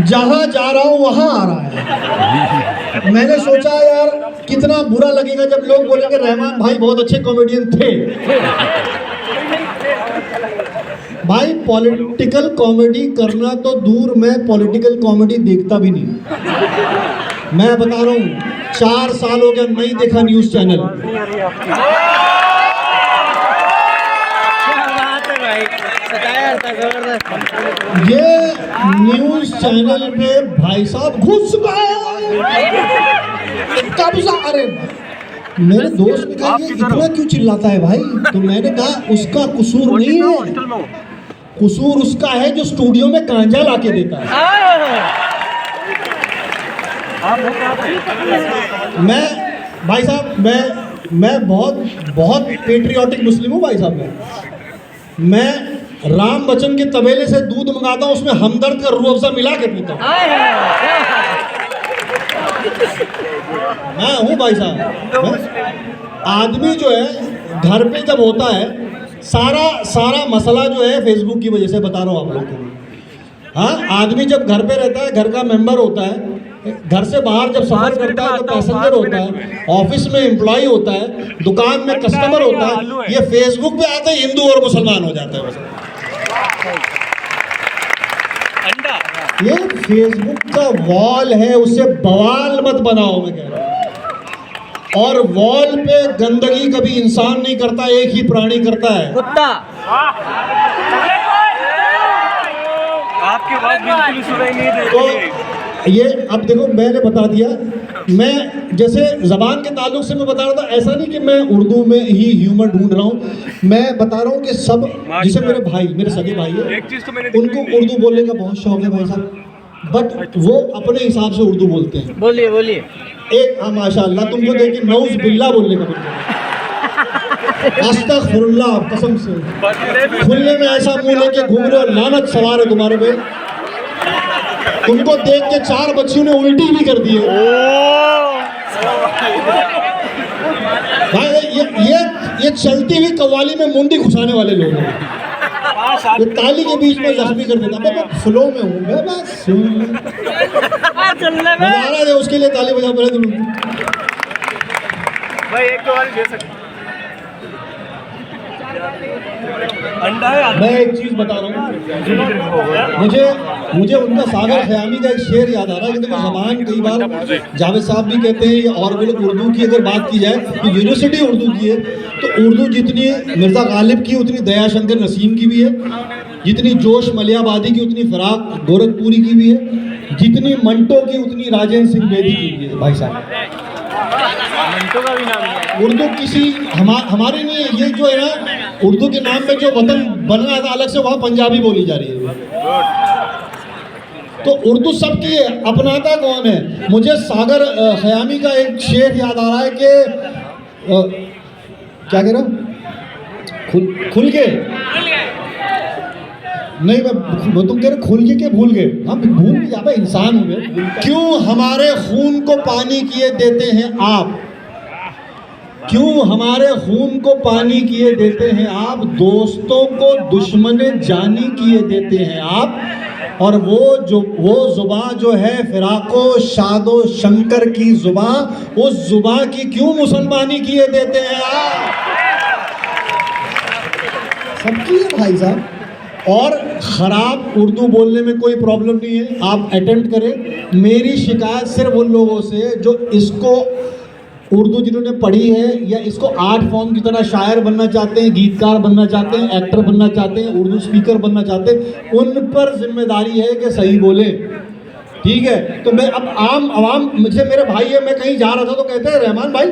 जहां जा रहा हूं वहां आ रहा है। मैंने सोचा यार कितना बुरा लगेगा जब लोग बोलेंगे रहमान भाई बहुत अच्छे कॉमेडियन थे। भाई पॉलिटिकल कॉमेडी करना तो दूर, मैं पॉलिटिकल कॉमेडी देखता भी नहीं। मैं बता रहा हूँ, 4 साल हो गया नहीं देखा न्यूज़ चैनल। ये न्यूज़ चैनल पे भाई साहब घुस गए, कब्जा। अरे मेरे दोस्त ने कहा ये इतना क्यों चिल्लाता है भाई? तो मैंने कहा उसका कसूर नहीं है, कसूर उसका है जो स्टूडियो में गांजा लाके देता है। मैं भाई साहब, मैं बहुत पेट्रियाटिक मुस्लिम हूँ भाई साहब। मैं राम बच्चन के तबेले से दूध मंगाता हूँ, उसमें हमदर्द का रूह अफ़ज़ा मिला के पीता हूँ। मैं हूँ भाई साहब। आदमी जो है घर पे जब होता है, सारा मसला जो है फेसबुक की वजह से, बता रहा हूँ आप लोगों को। हाँ, आदमी जब घर पे रहता है, घर का मेंबर होता है, घर से बाहर जब सफर करता है तो पैसेंजर होता है, ऑफिस में एम्प्लॉय होता है, दुकान में कस्टमर होता है, ये फेसबुक पे आते ही हिंदू और मुसलमान हो जाता है। ये फेसबुक का वॉल है, उसे बवाल मत बनाओ, मैं कह रहा हूं। और वॉल पे गंदगी कभी इंसान नहीं करता, एक ही प्राणी करता है, कुत्ता। आपकी बात बिल्कुल सुनाई नहीं दे रही। तो ये अब देखो, मैंने बता दिया। मैं जैसे ज़बान के ताल्लुक से मैं बता रहा था, ऐसा नहीं कि मैं उर्दू में ही ह्यूमर ढूंढ रहा हूँ। मैं बता रहा हूँ कि सब, जैसे मेरे भाई, मेरे सगे भाई है, उनको उर्दू बोलने का बहुत शौक है भाई साहब, बट वो अपने हिसाब से उर्दू बोलते हैं। बोलिए। एक माशाअल्लाह, तुमको देख के नौज़ बिल्ला बोलने का बोलते, अस्तगफिरुल्लाह, कसम से खुलने में ऐसा मुंह लेके घूम रहे हो, लानत सवार है तुम्हारे पे। तुमको देख के 4 बच्चियों ने उल्टी भी कर दी है भाई। ये चलती हुई कव्वाली में मुंडी घुसाने वाले लोग हैं। ये ताली के बीच में जख्मी कर देता। अबे मैं फ्लो में हूँ, मैं बस मजा आ रहा है, उसके लिए ताली बजा पड़े तुम। भाई एक दो बार दे सकते मैं एक चीज बता रहा हूँ, मुझे उनका सागर ख़यामी का एक शेर याद आ रहा है कि देखो ज़बान कई बार जावेद साहब भी कहते हैं, और भी लोग उर्दू की अगर बात की जाए तो यूनिवर्सिटी उर्दू की है, तो उर्दू जितनी मिर्ज़ा गालिब की उतनी दयाशंकर नसीम की भी है, जितनी जोश मलियाबादी की उतनी फ़राक गोरखपुरी की भी है, जितनी मंटो की उतनी राजेंद्र सिंह बेदी की भी है। भाई साहब उर्दू किसी हमारी नहीं है, ये जो है ना उर्दू के नाम पे जो वतन बना था अलग से, वहाँ पंजाबी बोली जा रही है। तो उर्दू सबकी है, अपनाता कौन है? मुझे सागर ख़यामी का एक शेर याद आ रहा है कि क्या कह रहा हूँ, खुल के नहीं, मैं तुम कह रहे खुल के भूल गए, हम भूल भी जाते इंसान हुए। क्यों हमारे खून को पानी किए देते हैं आप, क्यों हमारे खून को पानी किए देते हैं आप, दोस्तों को दुश्मने जानी किए देते हैं आप, और वो जुबां जो है फिराको शादो शंकर की जुबां, उस जुबां की क्यों मुसलमानी किए देते हैं आप? सबकी है भाई साहब। और ख़राब उर्दू बोलने में कोई प्रॉब्लम नहीं है, आप अटेम्प्ट करें। मेरी शिकायत सिर्फ उन लोगों से जो इसको उर्दू जिन्होंने पढ़ी है या इसको आर्ट फॉर्म की तरह शायर बनना चाहते हैं, गीतकार बनना चाहते हैं, एक्टर बनना चाहते हैं, उर्दू स्पीकर बनना चाहते हैं, उन पर जिम्मेदारी है कि सही बोले। ठीक है, तो मैं अब आम आवाम, मुझे मेरे भाई है, मैं कहीं जा रहा था तो कहते हैं रहमान भाई,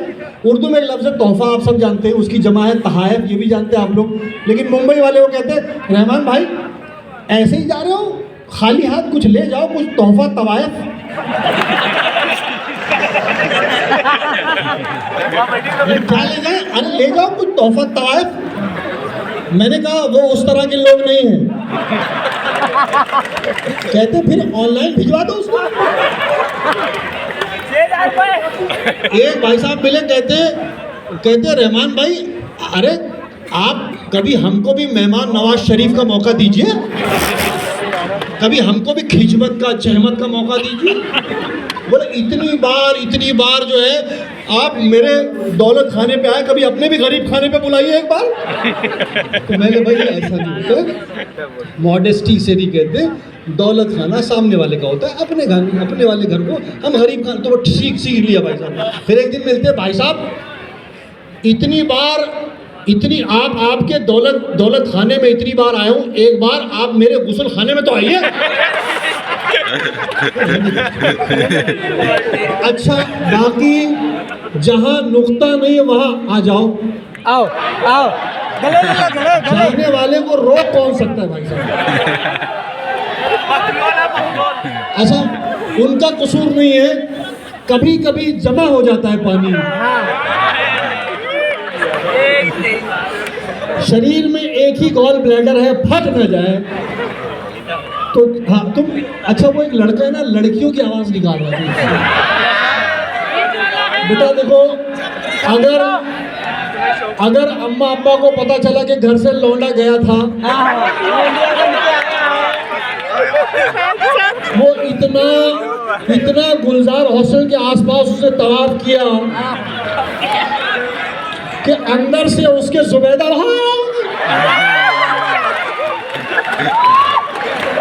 उर्दू में एक लफ्ज़ है तोहफ़ा, आप सब जानते हैं, उसकी जमा है तहायफ, ये भी जानते हैं आप लोग, लेकिन मुंबई वाले वो कहते हैं रहमान भाई ऐसे ही जा रहे हो, खाली हाथ कुछ ले जाओ, कुछ तोहफ़ा तवायफ। क्या ले जाए? अरे ले जाओ कुछ तोहफ़ा तवायफ। मैंने कहा वो उस तरह के लोग नहीं हैं। कहते फिर ऑनलाइन भिजवा दो उसको। एक भाई साहब मिले, कहते रहमान भाई, अरे आप कभी हमको भी मेहमान नवाज शरीफ का मौका दीजिए, कभी हमको भी खिजमत का चहमत का मौका दीजिए। बोले इतनी बार जो है आप मेरे दौलत खाने पे आए, कभी अपने भी गरीब खाने पे बुलाइए एक बार। तो मैंने भाई ऐसा नहीं होता, मॉडेस्टी से नहीं कहते, दौलत खाना सामने वाले का होता है, अपने वाले घर को हम गरीब खाना, तो वो सीख लिया भाई साहब। फिर एक दिन मिलते हैं, भाई साहब इतनी आपके दौलत खाने में इतनी बार आया हूँ, एक बार आप मेरे गुस्ल खाने में तो आइए। अच्छा, बाकी जहाँ नुक्ता नहीं है वहाँ आ जाओ, आओ जाने वाले को रोक कौन सकता है भाई साहब? अच्छा, उनका कसूर नहीं है, कभी कभी जमा हो जाता है पानी शरीर में, एक ही गॉल ब्लैडर है, फट न जाए तो हाँ तुम। अच्छा, वो एक लड़का है ना, लड़कियों की आवाज़ निकाल रहा है। बेटा देखो, अगर अम्मा अब्बा को पता चला कि घर से लौंडा गया था, वो इतना गुलजार हॉस्टल के आसपास उसे तवाफ किया कि अंदर से उसके जुबैदा,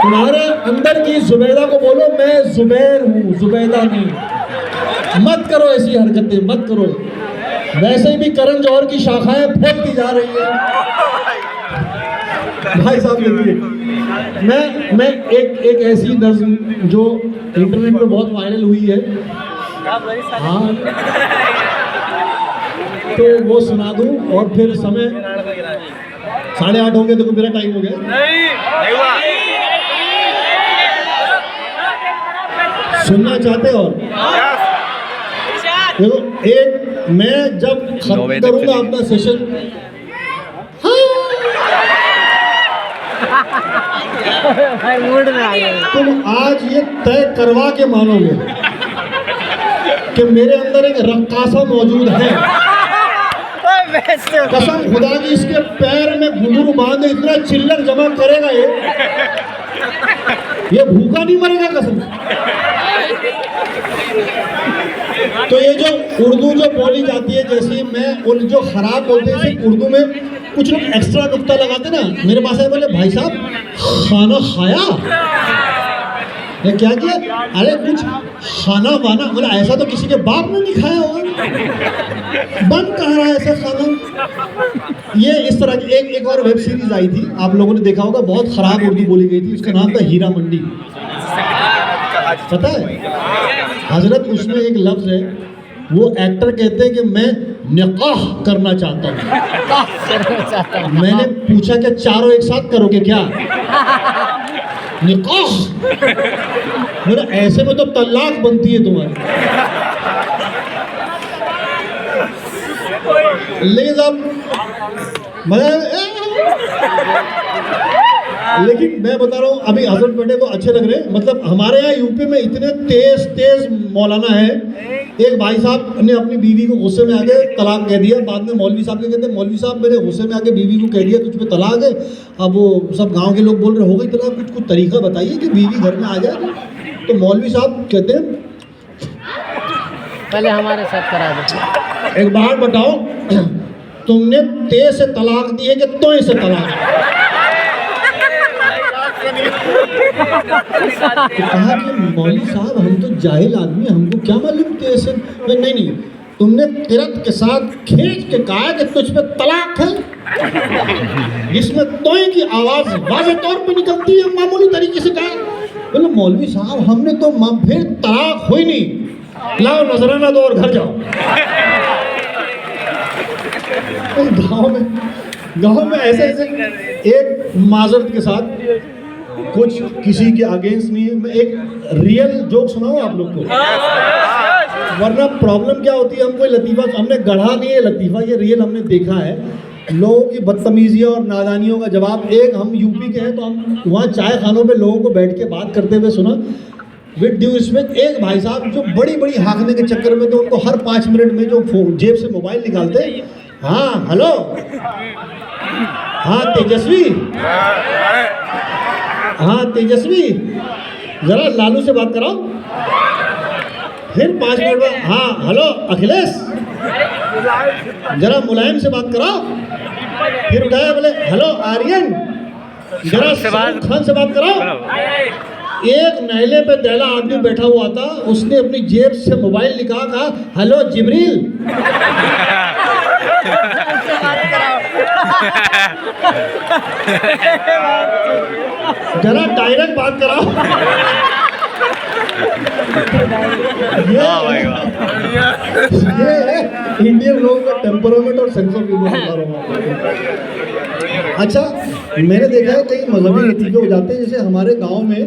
तुम्हारे अंदर की जुबैदा को बोलो मैं जुबैर हूँ, जुबैदा नहीं। मत करो ऐसी हरकतें, मत करो। वैसे भी करण जौहर की शाखाएं फैलती जा रही है भाई साहब। देखिए, मैं एक ऐसी नज़्म जो इंटरनेट पे बहुत वायरल हुई है, हाँ, तो वो सुना दूं, और फिर समय 8:30 हो गए, देखो मेरा टाइम हो गया। नहीं हुआ। सुनना चाहते हो? देखो, एक मैं जब खत्म करूंगा अपना सेशन, तुम आज ये तय करवा के मानोगे कि मेरे अंदर एक रक्कासा मौजूद है। कसम खुदा की इसके पैर में घुंघरू बांधे इतना चिल्लर जमा करेगा ये भूखा नहीं मरेगा कसम। तो ये जो उर्दू जो बोली जाती है, जैसे मैं उन जो खराब बोलते हैं सिर्फ उर्दू में कुछ लोग एक्स्ट्रा नुक्ता लगाते ना, मेरे पास आए बोले भाई साहब खाना खाया, मैं क्या किया, अरे कुछ खाना वाना, बोला ऐसा तो किसी के बाप ने नहीं खाया होगा, बन कहाँ रहा है ऐसा खाना। ये इस तरह की एक और वेब सीरीज आई थी, आप लोगों ने देखा होगा, बहुत खराब उर्दू बोली गई थी, उसका नाम था हीरा मंडी। पता है हजरत, उसमें एक लफ्ज है, वो एक्टर कहते हैं कि मैं निकाह करना चाहता हूँ। मैंने पूछा कि चारों एक साथ करोगे क्या? निकाह, मेरा ऐसे में तो तलाक बनती है तुम्हारी। लेकिन लेकिन मैं बता रहा हूँ अभी हजरत बेटे को अच्छे लग रहे हैं, मतलब हमारे यहाँ यूपी में इतने तेज मौलाना है। एक भाई साहब ने अपनी बीवी को गुस्से में आके तलाक कह दिया, बाद में मौलवी साहब के कहते हैं मौलवी साहब मैंने गुस्से में आके बीवी को कह दिया तुझ पे तलाक है। अब वो सब गांव के लोग बोल रहे हो गई तलाक, कुछ तरीका बताइए कि बीवी घर में आ जाए। तो मौलवी साहब कहते हैं पहले हमारे साथ करा दो। एक बात बताओ, तुमने ते से तलाक दी है कि तोय से तलाक? तो कहा कि मौलवी साहब हम तो जाहिल आदमी, हमको क्या मालूम ते से। नहीं, तुमने तिरत के साथ खींच के कहा कि तुझ पे तलाक है, जिसमें तोय की आवाज वाज़ेह तौर पे निकलती है, मामूली तरीके से कहा। बोले मौलवी साहब हमने तो फिर तलाक हुई नहीं, लाओ नजराना दो और घर जाओ। गांव में ऐसे एक माजरत के साथ, कुछ किसी के अगेंस्ट नहीं है, मैं एक रियल जोक सुनाऊं आप लोग को, वरना प्रॉब्लम क्या होती है, हम कोई लतीफ़ा हमने गढ़ा नहीं है, लतीफ़ा ये रियल हमने देखा है। लोगों की बदतमीजियों और नादानियों का जवाब, एक हम यूपी के हैं तो हम वहाँ चाय खानों पे लोगों को बैठ के बात करते हुए सुना, विद ड्यू रिस्पेक्ट, एक भाई साहब जो बड़ी हाँकने के चक्कर में तो उनको हर 5 मिनट में जो जेब से मोबाइल निकालते, हाँ हेलो, हाँ तेजस्वी, हाँ तेजस्वी जरा लालू से बात कराओ, फिर 5 मिनट बाद हाँ हेलो अखिलेश जरा मुलायम से बात कराओ, फिर उठाया बोले हेलो आर्यन जरा शाहरुख खान से बात कराओ। एक नाले पे दैला आदमी बैठा हुआ था, उसने अपनी जेब से मोबाइल निकाला, कहा हेलो जिब्रील जरा डायरेक्ट बात कराओ। ये है इंडियन लोगों का टेम्परामेंट और सेंस ऑफ ह्यूमर। अच्छा, मैंने देखा है कई मजहबी लतीफ़े हो जाते हैं, जैसे हमारे गांव में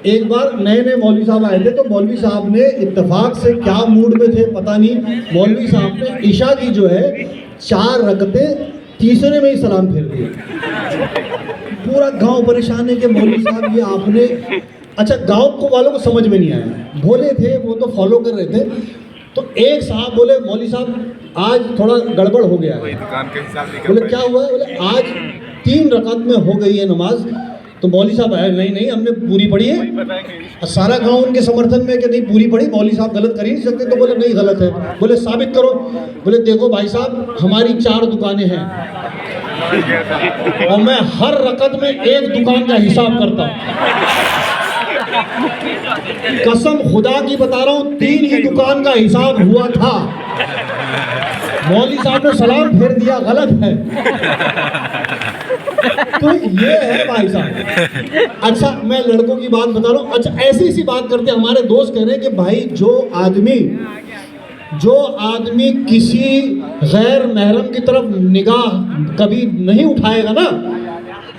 एक बार नए मौलवी साहब आए थे, तो मौलवी साहब ने इत्तेफाक से क्या मूड में थे पता नहीं, मौलवी साहब ने ईशा की जो है 4 रकतें तीसरे में ही सलाम फेर दिए। पूरा गांव परेशान है कि मौलवी साहब ये आपने, अच्छा गांव को वालों को समझ में नहीं आया, भोले थे वो तो फॉलो कर रहे थे। तो एक साहब बोले मौलवी साहब आज थोड़ा गड़बड़ हो गया है। बोले क्या हुआ है? बोले आज 3 रकात में हो गई है नमाज। तो मौलवी साहब आए, नहीं हमने पूरी पढ़ी है। और सारा गांव उनके समर्थन में कि नहीं पूरी पढ़ी, मौलवी साहब गलत कर ही नहीं सकते। तो बोले नहीं गलत है। बोले साबित करो। बोले देखो भाई साहब हमारी 4 दुकानें हैं और मैं हर रकत में 1 दुकान का हिसाब करता हूँ। कसम खुदा की बता रहा हूँ 3 ही दुकान का हिसाब हुआ था। मौलवी साहब ने सलाम फेर दिया, गलत है। तो ये है भाई साहब। अच्छा मैं लड़कों की बात बता रहा हूँ। अच्छा ऐसी सी बात करते, हमारे दोस्त कह रहे हैं कि भाई जो आदमी किसी गैर महरम की तरफ निगाह कभी नहीं उठाएगा ना,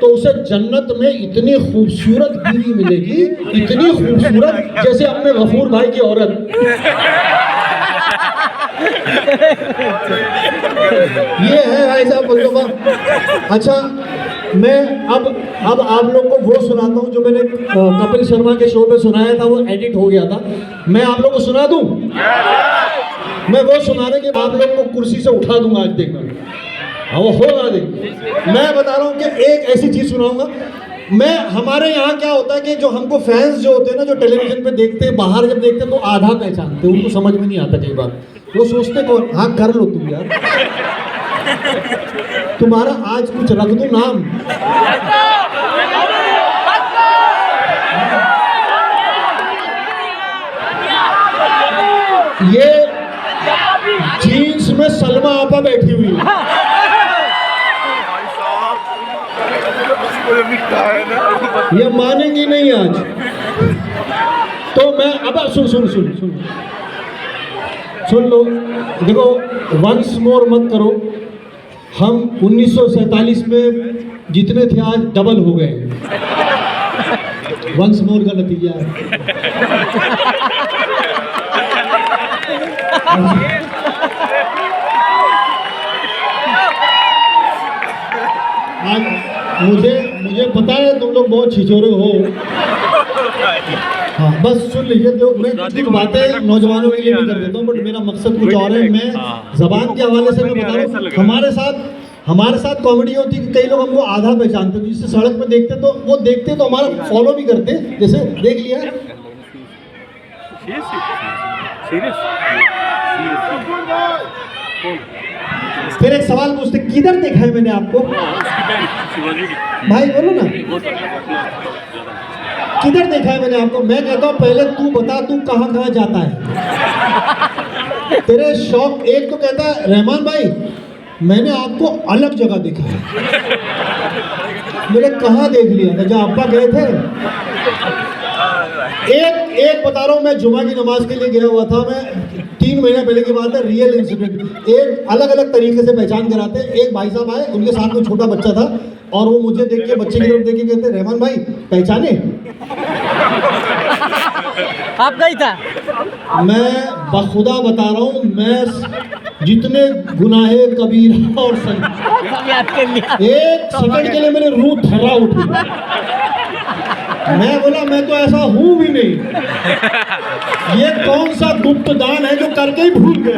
तो उसे जन्नत में इतनी खूबसूरत बीवी मिलेगी, इतनी खूबसूरत जैसे अपने गफूर भाई की औरत। ये है भाई साहब मुस्तफा। अच्छा मैं अब आप लोग को वो सुनाता हूँ जो मैंने कपिल शर्मा के शो पे सुनाया था, वो एडिट हो गया था। मैं आप लोग को सुना दूं? मैं वो सुनाने के बाद आप लोग को कुर्सी से उठा दूंगा, आज देखना। हाँ वो होगा नहीं। मैं बता रहा हूँ कि एक ऐसी चीज सुनाऊंगा मैं। हमारे यहाँ क्या होता है कि जो हमको फैंस जो होते हैं ना, जो टेलीविजन पे देखते हैं, बाहर जब देखते हैं तो आधा पहचानते हैं, उनको समझ में नहीं आता कई बार। वो सोचते कौन, हाँ कर लो तुम यार, तुम्हारा आज कुछ रख दो नाम। ये जीन्स में सलमा आपा बैठी हुई है। ये मानेंगी नहीं आज। तो मैं अब सुन सुन सुन सुन सुन लो, देखो वंस मोर मत करो। हम 1947 में जितने थे आज डबल हो गए। वंस मोर का नतीजा है। आज मुझे पता है तुम लोग बहुत छिछोरे हो। हाँ बस सुन लीजिए, तो मैं कुछ बातें नौजवानों के लिए भी कर देता हूँ, बट मेरा मकसद कुछ और है। मैं जबान के हवाले से मैं बता रहा हूँ, हमारे साथ कॉमेडी होती है कि कई लोग हमको आधा पहचानते हैं, जिससे सड़क पे देखते तो वो देखते तो हमारा फॉलो भी करते, जैसे देख लिया। फिर एक सवाल पूछते, किधर देखा है मैंने आपको? भाई बोलो ना, किधर देखा है मैंने आपको? मैं कहता हूँ पहले तू बता, तू कहाँ कहाँ जाता है? तेरे शौक। एक तो कहता है रहमान भाई मैंने आपको अलग जगह देखा है। मैंने कहाँ देख लिया था? जहाँ अब्बा गए थे। एक बता रहा हूँ, मैं जुमा की नमाज के लिए गया हुआ था। मैं 3 महीने पहले की बात है, रियल इंसिडेंट। एक अलग अलग तरीके से पहचान कराते। एक भाई साहब आए, उनके साथ में छोटा बच्चा था, और वो मुझे देख के, बच्चे की तरफ देख के कहते रहमान भाई पहचाने? आप गई था? मैं बखुदा बता रहा हूँ, मैं जितने गुनाहे कबीरा और एक सेकंड के लिए मेरे रूह थर्रा उठी। मैं बोला मैं तो ऐसा हूं भी नहीं। ये कौन सा गुप्त दान है जो करके ही भूल गए?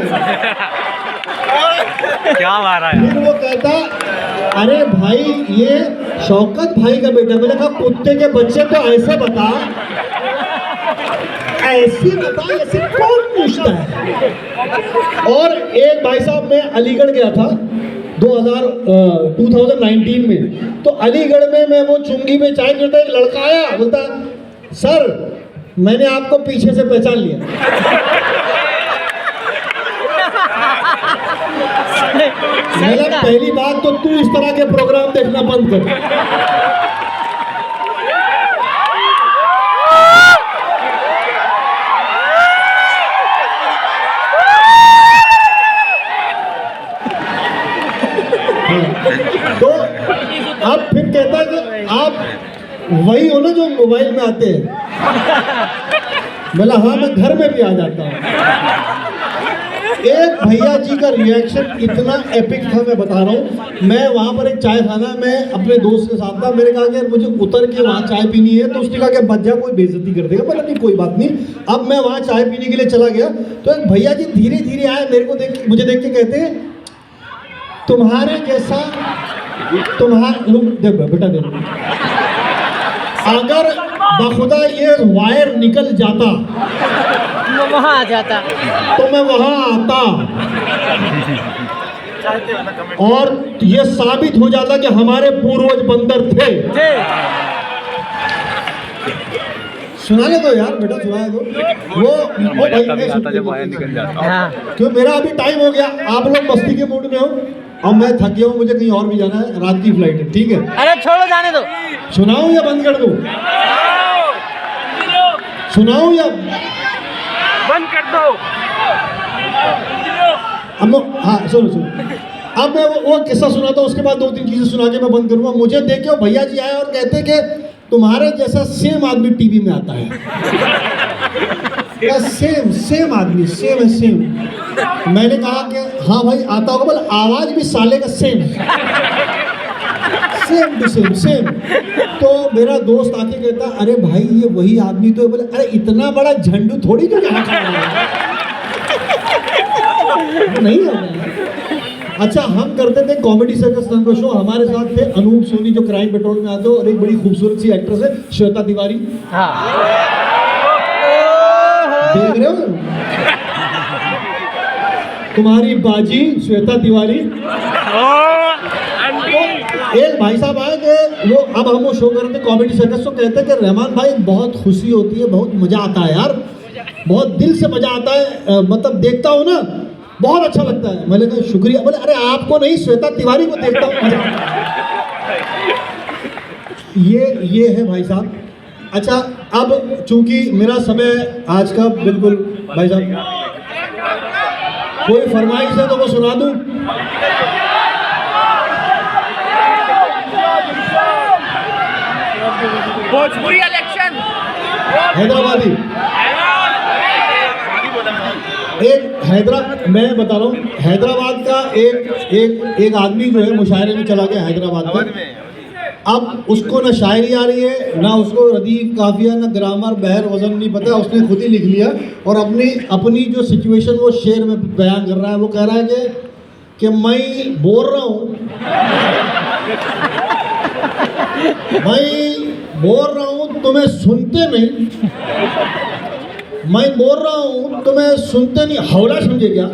क्या मारा है? फिर वो कहता अरे भाई ये शौकत भाई का बेटा। मैंने कहा कुत्ते के बच्चे तो ऐसे बता, ऐसे कौन पूछता है? और एक भाई साहब, मैं अलीगढ़ गया था 2019 में। तो अलीगढ़ में मैं वो चुंगी में चाय पीता, एक लड़का आया, बोलता सर मैंने आपको पीछे से पहचान लिया। मेरा पहली बात तो तू इस तरह के प्रोग्राम देखना बंद कर। तो अब फिर कहता है कि आप वही हो ना जो मोबाइल में आते हैं। बोला हाँ मैं घर में भी आ जाता हूँ। एक भैया जी का रिएक्शन इतना एपिक था, मैं बता रहा हूँ। मैं वहाँ पर एक चाय खाना, मैं अपने दोस्त के साथ था। मैंने कहा कि मुझे उतर के वहाँ चाय पीनी है। तो उसने कहा कि बच जा, कोई बेइज्जती कर देगा। बोला नहीं कोई बात नहीं। अब मैं वहाँ चाय पीने के लिए चला गया, तो एक भैया जी धीरे धीरे आए, मुझे देख के कहते हैं तुम्हारे जैसा देख बेटा देख, अगर बखुदा ये वायर निकल जाता वहाँ आ जाता तो मैं वहाँ आता, और ये साबित हो जाता कि हमारे पूर्वज बंदर थे। सुनाने दो यार बेटा, सुनाने दो। वो भाई निकल जाता। क्यों मेरा अभी टाइम हो गया, आप लोग मस्ती के मूड में हो, अब मैं थक गया हूँ, मुझे कहीं और भी जाना है, रात की फ्लाइट है। ठीक है, अरे छोड़ो जाने दो। सुनाऊं या बंद कर दूं? सुनाऊं या बंद कर दो? अब हाँ सुनो। अब मैं वो किस्सा सुनाता हूँ, उसके बाद 2-3 चीजें सुना के मैं बंद करूंगा। मुझे देखे वो भैया जी आए और कहते कि तुम्हारे जैसा सेम आदमी टीवी में आता है। सेम आदमी, सेम। मैंने कहा कि हाँ भाई आता होगा, बोले आवाज भी साले का सेम है, सेम टू सेम। तो मेरा दोस्त आके कहता अरे भाई ये वही आदमी तो है। बोले अरे इतना बड़ा झंडू थोड़ी जो यहाँ खड़ा है। नहीं होगा। अच्छा, हम करते थे कॉमेडी सर्कस नाम का शो, हमारे साथ थे अनूप सोनी जो क्राइम पेट्रोल में आते हो, और एक बड़ी खूबसूरत सी एक्ट्रेस है श्वेता तिवारी। हाँ देख रहे हो तुम्हारी बाजी श्वेता तिवारी। तो एक भाई साहब आए कि वो, अब हम वो शो करते कॉमेडी सर्कस, तो कहते हैं कि रहमान भाई बहुत खुशी होती है, बहुत मजा आता है यार, बहुत दिल से मजा आता है, मतलब देखता हूँ ना बहुत अच्छा लगता है। मैंने कहा शुक्रिया। बोले अरे आपको नहीं, श्वेता तिवारी को देखता हूँ मजा आता है। ये है भाई साहब। अच्छा, अब चूंकि मेरा समय आज का बिल्कुल, भाई साहब कोई फरमाइश है तो वो सुना दूं। भोजपुरी इलेक्शन हैदराबादी, एक मैं बता रहा हूँ, हैदराबाद का एक आदमी जो है मुशायरे में चला गया हैदराबाद में। अब उसको ना शायरी आ रही है, ना उसको रदीफ काफिया, ना ग्रामर बहर वजन नहीं पता, उसने खुद ही लिख लिया और अपनी जो सिचुएशन वो शेर में बयान कर रहा है। वो कह रहा है कि मैं बोल रहा हूँ, तुम्हें सुनते नहीं, मैं बोल रहा हूँ तुम्हें सुनते नहीं, हौला समझे क्या?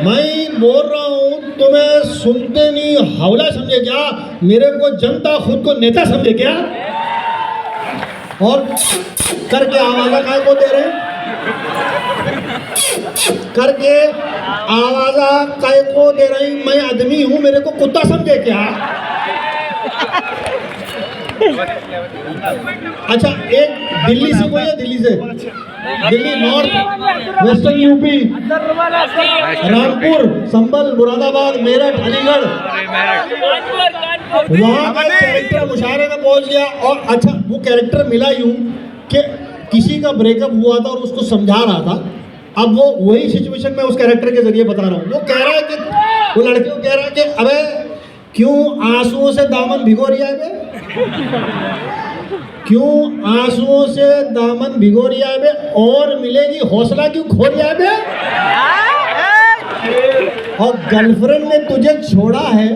मैं बोल रहा हूँ तुम्हें सुनते नहीं, हौला समझे क्या? मेरे को जनता खुद को नेता समझे क्या? और करके आवाज़ा काय को दे रहे हैं? करके आवाज़ा काय को दे रही? मैं आदमी हूँ, मेरे को कुत्ता समझे क्या? अच्छा, एक दिल्ली से कोई है? Delhi north western UP, Rampur, Sambhal, Moradabad, Meerut, Aligarh, वहाँ का कैरेक्टर मुशायरे में पहुँच गया। और अच्छा, वो कैरेक्टर मिला यूं कि किसी का ब्रेकअप हुआ था और उसको समझा रहा था। अब वो वही सिचुएशन में उस कैरेक्टर के जरिए बता रहा हूँ। वो कह रहा है कि वो लड़के को कह रहा है कि अबे क्यों आंसुओं से दामन भिगो रही है? क्यों आंसुओं से दामन भिगो रही है? और मिलेगी हौसला क्यों खो रही है? और गर्लफ्रेंड ने तुझे छोड़ा है,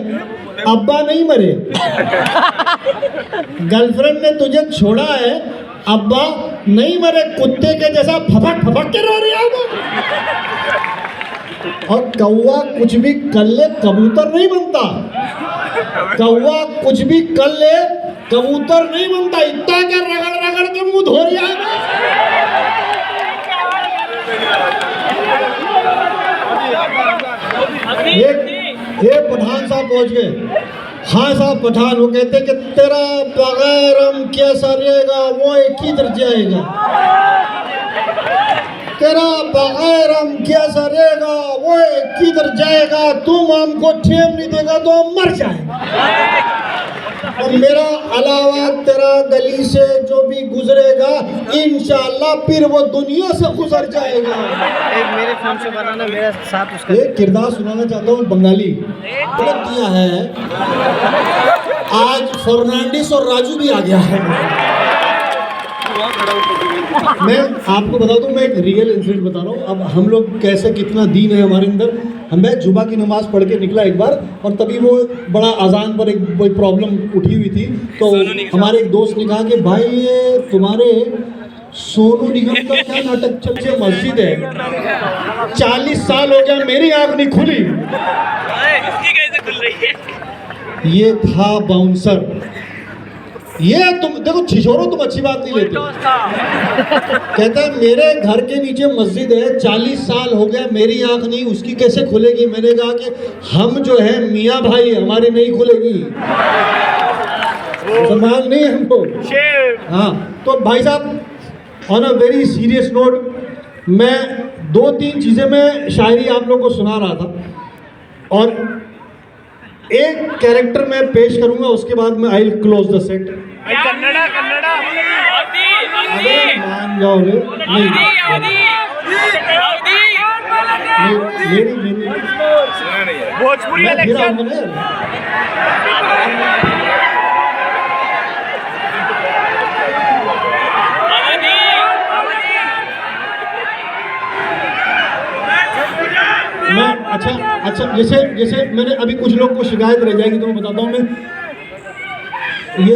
अब्बा नहीं मरे। गर्लफ्रेंड ने तुझे छोड़ा है, अब्बा नहीं मरे, कुत्ते के जैसा फपक फपक के रो रही है। और कौवा कुछ भी कर ले कबूतर नहीं बनता, कौवा कुछ भी कर ले कबूतर नहीं बनता। इतना क्या रगड़ रगड़ के मुंह धो रही है? एक पठान साहब पहुंच गए। हाँ साहब पठान, वो कहते कि तेरा बगैर हम कैसा रहेगा, वो किधर जाएगा? तेरा बगैर हम कैसा रहेगा, वो किधर जाएगा? तुम हमको ठेम नहीं देगा तो हम मर जाएगा। और मेरा अलावा तेरा गली से जो भी गुजरेगा, इंशाल्लाह फिर वो दुनिया से गुजर जाएगा। एक मेरे फोन से बनाना, मेरे साथ उसका एक किरदार सुनाना चाहता हूँ बंगाली। गलत किया है, आज फर्नांडिस और राजू भी आ गया है। मैं आपको बता दूं, मैं एक रियल इंसिडेंट बता रहा हूँ। अब हम लोग कैसे, कितना दीन है हमारे अंदर। मैं जुमा की नमाज पढ़ के निकला एक बार, और तभी वो बड़ा अजान पर एक कोई प्रॉब्लम उठी हुई थी। तो हमारे एक दोस्त ने कहा कि भाई ये तुम्हारे सोनू निगम का क्या नाटक चल रहा है? मस्जिद है, 40 साल हो गया मेरी आंख नहीं खुली। इसकी कैसे खुल रही है? ये था बाउंसर। ये तुम देखो छिछोरो, तुम अच्छी बात नहीं लेते। कहता है मेरे घर के नीचे मस्जिद है, 40 साल हो गया मेरी आंख नहीं, उसकी कैसे खुलेगी? मैंने कहा कि हम जो है मियाँ भाई, हमारी नहीं खुलेगी, मुसलमान नहीं हम लोग। हाँ, तो भाई साहब on a very serious note, मैं 2-3 चीज़ें मैं शायरी आप लोगों को सुना रहा था, और एक कैरेक्टर मैं पेश करूंगा, उसके बाद मैं I will close the set. Kannada अबे मान जाओ रे, नहीं मेरी भोजपुरी मैं फिर इलेक्शन। आऊंगा ना। मैं अच्छा जैसे मैंने अभी कुछ लोग को शिकायत रह जाएगी तो मैं बताता हूँ। मैं ये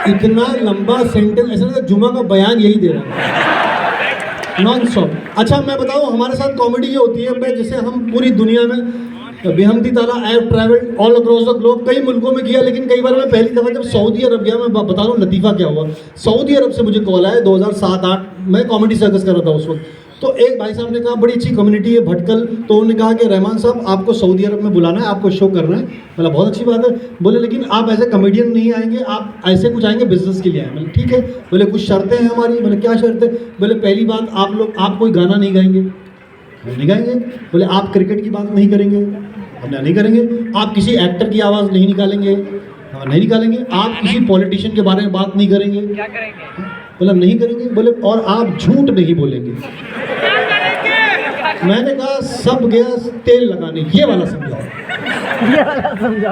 इतना लंबा सेंटेंस ऐसा लगता है जुमा का बयान यही दे रहा है नॉन स्टॉप। अच्छा मैं बताऊँ, हमारे साथ कॉमेडी ये होती है, मैं जैसे हम पूरी दुनिया में बेहमदी ताला I have travelled all across the globe, कई मुल्कों में किया, लेकिन कई बार मैं पहली दफ़ा जब सऊदी अरब गया, मैं बता रहा हूँ लतीफ़ा क्या हुआ। सऊदी अरब से मुझे कॉल आया 2007-8, मैं कॉमेडी सर्कस कर रहा था उस वक्त। तो एक भाई साहब ने कहा बड़ी अच्छी कम्युनिटी है भटकल, तो उन्होंने कहा कि रहमान साहब आपको सऊदी अरब में बुलाना है, आपको शो करना है। बोला बहुत अच्छी बात है। बोले लेकिन आप ऐसे कॉमेडियन नहीं आएंगे, आप ऐसे कुछ आएंगे बिजनेस के लिए आए। बोले ठीक है। बोले कुछ शर्तें हैं हमारी। बोले क्या शर्तें? बोले पहली बात आप कोई गाना नहीं गाएंगे। नहीं गाएंगे। बोले आप क्रिकेट की बात नहीं करेंगे। हमने नहीं करेंगे। आप किसी एक्टर की आवाज़ नहीं निकालेंगे। हाँ नहीं निकालेंगे। आप किसी पॉलिटिशियन के बारे में बात नहीं करेंगे। क्या करेंगे? बोला नहीं करेंगे। बोले और आप झूठ नहीं बोलेंगे। मैंने कहा सब गया तेल लगाने, ये वाला समझाओ।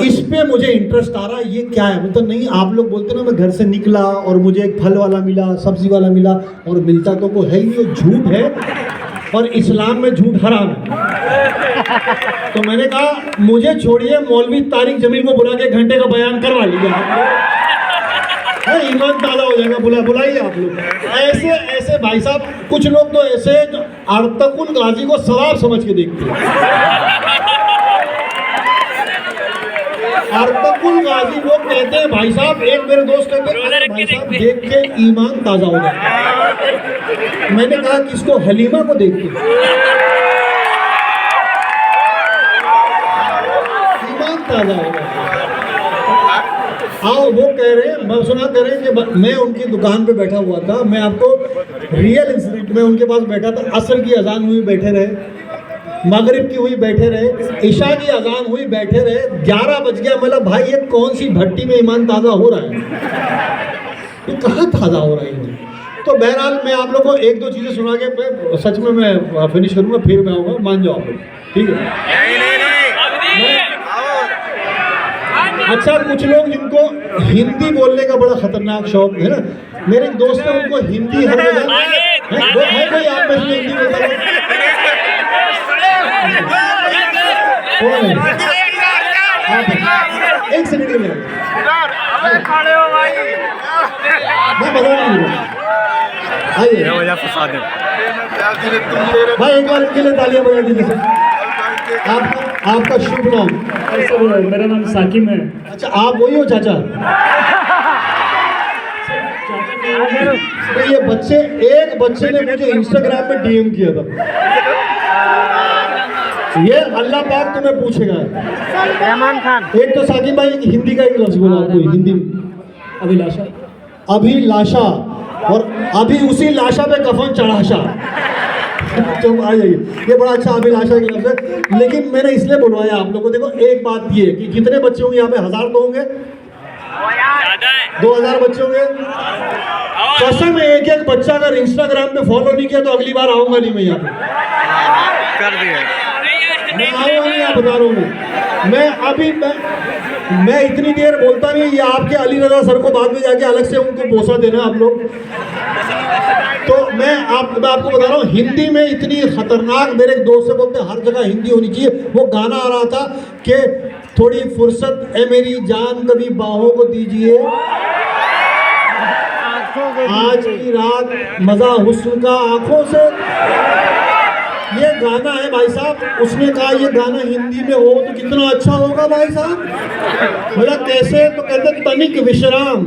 इस पे मुझे इंटरेस्ट आ रहा है, ये क्या है? मतलब नहीं, आप लोग बोलते ना मैं घर से निकला और मुझे एक फल वाला मिला, सब्जी वाला मिला, और मिलता तो को है ही, ये झूठ है और इस्लाम में झूठ हराम है। तो मैंने कहा मुझे छोड़िए, मौलवी तारिक जमील को बुला के घंटे का बयान करवा लीजिए, ईमान ताज़ा हो जाएगा। बुलाइए आप लोग। ऐसे भाई साहब, कुछ लोग तो ऐसे अर्तकुल गाजी को सवाब समझ के देखते हैं। अर्तकुल गाजी लोग कहते हैं भाई साहब, एक मेरे दोस्त कहते हैं भाई साहब देख के ईमान ताज़ा हो जाएगा। मैंने कहा किसको? हलीमा को देख के ईमान ताज़ा हो जाएगा। हाँ वो कह रहे हैं, मैं सुना कह रहे हैं कि मैं उनकी दुकान पे बैठा हुआ था, मैं आपको रियल इंसिडेंट में उनके पास बैठा था, असर की अजान हुई बैठे रहे, मगरिब की हुई बैठे रहे, ईशा की अजान हुई बैठे रहे, 11 बज गया। मतलब भाई ये कौन सी भट्टी में ईमान ताज़ा हो रहा है? ये कहाँ ताज़ा हो रहा है? तो बहरहाल मैं आप लोगों को एक दो चीज़ें सुना के मैं सच में मैं फिनिश करूँगा, फिर मैं आऊँगा, मान जाओ आप लोग, ठीक है? अच्छा कुछ लोग जिनको हिंदी बोलने का बड़ा खतरनाक शौक है ना, मेरे एक दोस्त है उनको हिंदी हर जगह है कोई आप में से हिंदी बोलता है? एक सेकंड में मैं बता रहा हूँ, आइए भाई एक बार इनके लिए तालियां बजा दीजिए। आपका शुभ नाम? मेरा नाम साकिब है। अच्छा आप वही हो चाचा? तो ये बच्चे, एक बच्चे ने मुझे इंस्टाग्राम पे डीएम किया था, ये अल्लाह पाक तुम्हें पूछेगा। रहमान खान। एक तो साकिब भाई हिंदी का एक लफ्ज बोला आपको हिंदी में, अभिलाषा, अभिलाषा, और अभी उसी लाशा पे कफन चढ़ाशा। तो आ जाइए, ये बड़ा अच्छा अभिलाषा की लफ्ज है। लेकिन मैंने इसलिए बुलवाया आप लोगों को, देखो एक बात ये कि कितने बच्चे होंगे यहाँ पे? 1000 तो होंगे, 2000 बच्चे होंगे। कसम है, एक एक बच्चा अगर इंस्टाग्राम पे फॉलो नहीं किया तो अगली बार आऊंगा नहीं मैं यहाँ पे। कर दिया, मैं आऊंगा नहीं, यहाँ बता रहा हूँ मैं अभी मैं इतनी देर बोलता नहीं। ये आपके अली रजा सर को बाद में जाके अलग से उनको बोसा देना आप लोग। तो मैं आपको बता रहा हूँ, हिंदी में इतनी खतरनाक, मेरे एक दोस्त से बोलते हैं हर जगह हिंदी होनी चाहिए। वो गाना आ रहा था कि थोड़ी फुर्सत है मेरी जान कभी बाहों को दीजिए, आज की रात मजा हुस्न का आंखों से। ये गाना है भाई साहब। उसने कहा ये गाना हिंदी में हो तो कितना अच्छा होगा भाई साहब। बोला कैसे? तो कहते तनिक विश्राम,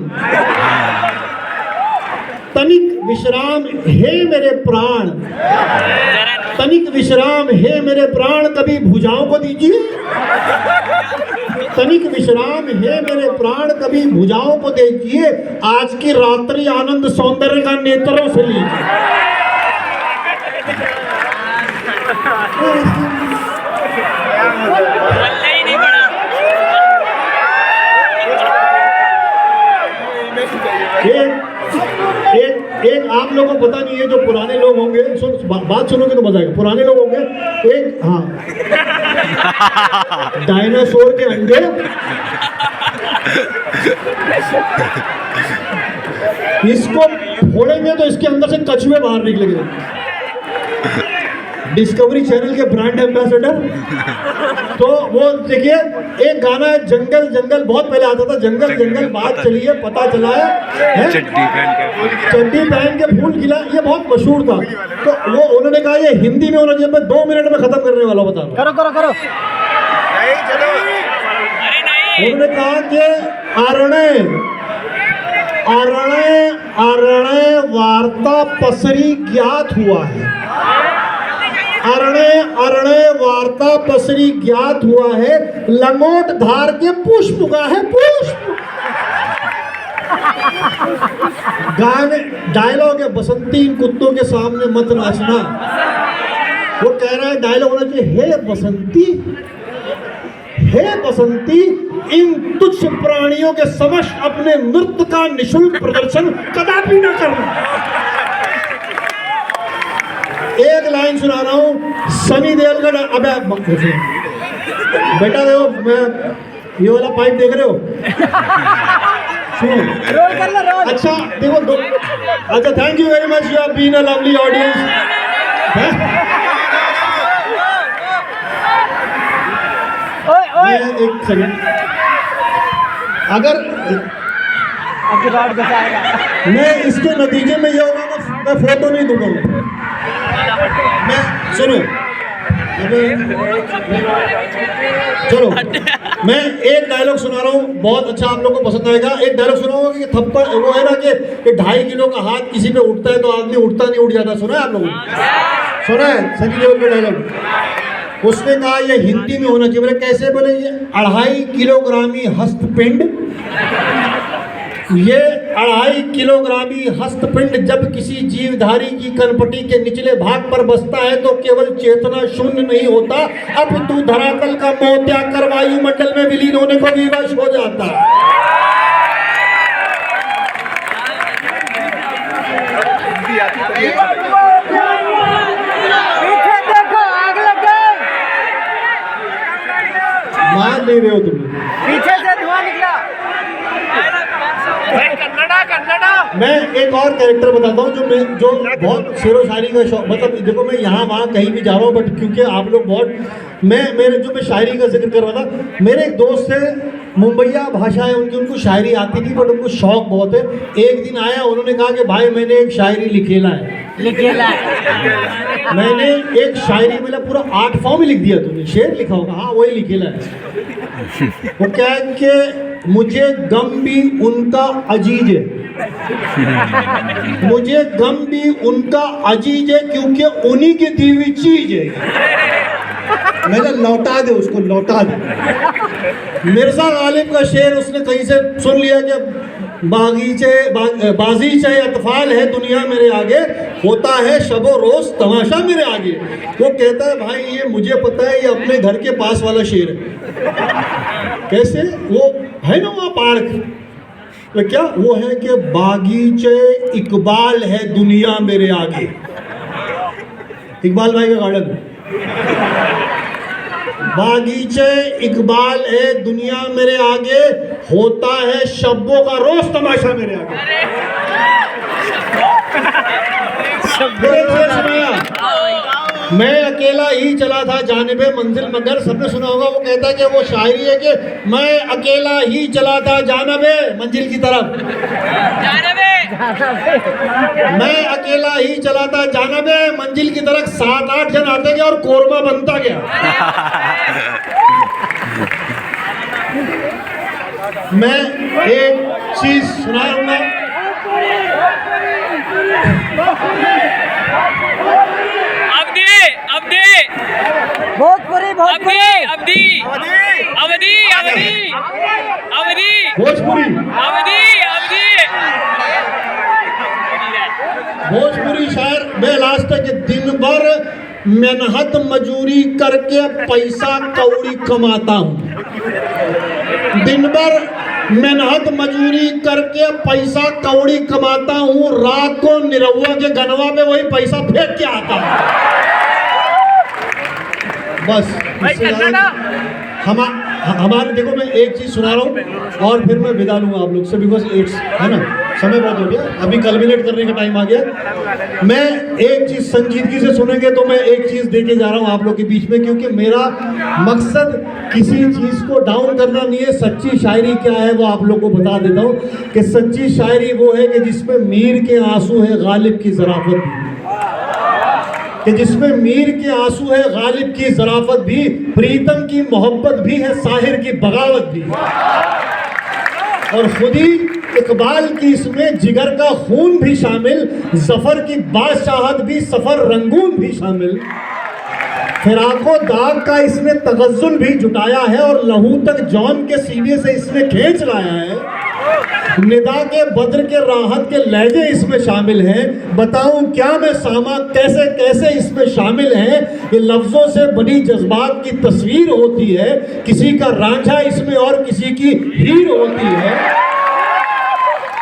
तनिक विश्राम हे मेरे प्राण, तनिक विश्राम हे मेरे प्राण कभी भुजाओं को दीजिए, तनिक विश्राम हे मेरे प्राण कभी भुजाओं को दीजिए, आज की रात्रि आनंद सौंदर्य का नेत्रों से लीजिए। एक आप लोगों को पता नहीं है, जो पुराने लोग होंगे, बात सुनोगे तो मजा आएगा। पुराने लोग होंगे, एक हाँ डायनासोर के अंडे, इसको फोड़ेंगे तो इसके अंदर से कछुए बाहर निकलेंगे। डिस्कवरी चैनल के ब्रांड एम्बेसडर। तो वो देखिए एक गाना है जंगल जंगल, बहुत पहले आता था, जंगल जंगल बात चली है पता चला है चड्डी पहन के फूल खिला, ये बहुत मशहूर था। तो वो उन्होंने कहा ये हिंदी में होना चाहिए, मैं 2 मिनट में खत्म करने वाला हूं, बता रहा हूं। करो उन्होंने कहा कि अरण्य वार्ता पसरी ज्ञात हुआ है, अरण्य वार्ता पसरी ज्ञात हुआ है, लंगोट धार के पुष्प उगा है पुष्प। गाने डायलॉग है, बसंती इन कुत्तों के सामने मत नाचना। वो कह रहा है डायलॉग होना चाहिए, हे बसंती इन तुच्छ प्राणियों के समक्ष अपने नृत्य का निशुल्क प्रदर्शन कदापि न करना। एक लाइन सुना रहा हूं, सनी देओल का अबे बेटा देखो, मैं ये वाला पाइप देख रहे हो, सुनो रोल कर लो रोल। अच्छा देखो अच्छा, thank you very much, you have been a lovely audience. एक सेकंड, अगर आपकी रॉड बचाएगा। मैं इसके नतीजे में ये होगा मैं फोटो नहीं दूंगा, मैं सुनो चलो मैं एक डायलॉग सुना रहा हूँ, बहुत अच्छा आप लोगों को पसंद आएगा। एक डायलॉग सुनाऊंगा कि थप्पड़ वो है ना कि 2.5 किलो का हाथ किसी पे उठता है तो आदमी उठता नहीं उठ जाता, सुना है आप लोगों ने? सुना है सनी देओल का डायलॉग। उसने कहा ये हिंदी में होना चाहिए। बोले कैसे? बोले ये 2.5 किलोग्रामी हस्तपिंड, ये 2.5 किलोग्रामी हस्तपिंड जब किसी जीवधारी की कनपटी के निचले भाग पर बसता है तो केवल चेतना शून्य नहीं होता, अपितु धरातल का मोह त्याग कर वायुमंडल में विलीन होने को विवश हो जाता है। मान नहीं रहे हो तुम, पीछे से धुआं निकला। मैं एक और कैरेक्टर बताता हूँ जो बहुत शेरो शायरी का शौक, मतलब देखो मैं यहाँ वहाँ कहीं भी जा रहा हूँ, बट क्योंकि आप लोग बहुत मैं शायरी का जिक्र कर रहा था। मेरे एक दोस्त थे, मुंबईया भाषा है उनकी, उनको शायरी आती थी बट उनको शौक बहुत है। एक दिन आया, उन्होंने कहा कि भाई मैंने एक शायरी लिखेला है। मैंने एक शायरी मतलब पूरा 8 फॉर्म ही लिख दिया। तुमने शेर लिखा होगा? हाँ वही लिखेला है। वो क्या है कि मुझे गम भी उनका अजीज है, मुझे गम भी उनका अजीज है क्योंकि उन्हीं की दी हुई चीज है। मैंने लौटा दे उसको, लौटा दे। मिर्जा गालिब का शेर उसने कहीं से सुन लिया कि बाजी चाहे अतफाल है दुनिया मेरे आगे, होता है शबो रोज तमाशा मेरे आगे। वो कहता है भाई ये मुझे पता है, ये अपने घर के पास वाला शेर है। कैसे? वो है ना वहाँ पार्क, तो क्या वो है कि बागीचे इकबाल है दुनिया मेरे आगे। इकबाल भाई का गार्डन, बागीचे इकबाल है दुनिया मेरे आगे, होता है शब्बों का रोज तमाशा मेरे आगे। मैं अकेला ही चला था जानिबे मंजिल मगर, सबने सुना होगा। वो कहता है कि वो शायरी है कि मैं अकेला ही चला था जानिबे मंजिल की तरफ, मैं अकेला ही चला था जानिबे मंजिल की तरफ। 7-8 जन आते गए और कोरमा बनता गया। मैं एक चीज सुनाऊंगा, भोजपुरी भोजपुरी शायर मैं लास्ट तक दिन भर मेहनत मजूरी करके पैसा कौड़ी कमाता हूँ, दिन भर मेहनत मजूरी करके पैसा कौड़ी कमाता हूँ, रात को निरहुआ के गनवा में वही पैसा फेंक के आता हूँ। बस हमारे देखो मैं एक चीज सुना रहा हूँ और फिर मैं विदा लूंगा आप लोग से, बिकॉज इट्स है ना। समय बहुत हो गया, अभी कल्मिनेट करने का टाइम आ गया। मैं एक चीज संजीदगी से सुनेंगे तो मैं एक चीज देके जा रहा हूं आप लोग के बीच में, क्योंकि मेरा मकसद किसी चीज को डाउन करना नहीं है। सच्ची शायरी क्या है वो आप लोग को बता देता हूं कि सच्ची शायरी वो है कि जिसमें मीर के आंसू है, गालिब की जराफत भी, कि जिसमें मीर के आंसू है, गालिब की जराफत भी, प्रीतम की मोहब्बत भी है, साहिर की बगावत भी, और खुदी इकबाल की इसमें जिगर का खून भी शामिल, जफर की बादशाहत भी, सफर रंगून भी शामिल, फिराको दाग का इसने तगज्जुल भी जुटाया है, और लहू तक जौन के सीने से इसने खींच लाया है। निदा के बद्र के राहत के लहजे इसमें शामिल हैं। बताऊं क्या मैं सामा कैसे कैसे इसमें शामिल हैं। ये लफ्जों से बनी जज्बात की तस्वीर होती है, किसी का रांझा इसमें और किसी की हीर होती है।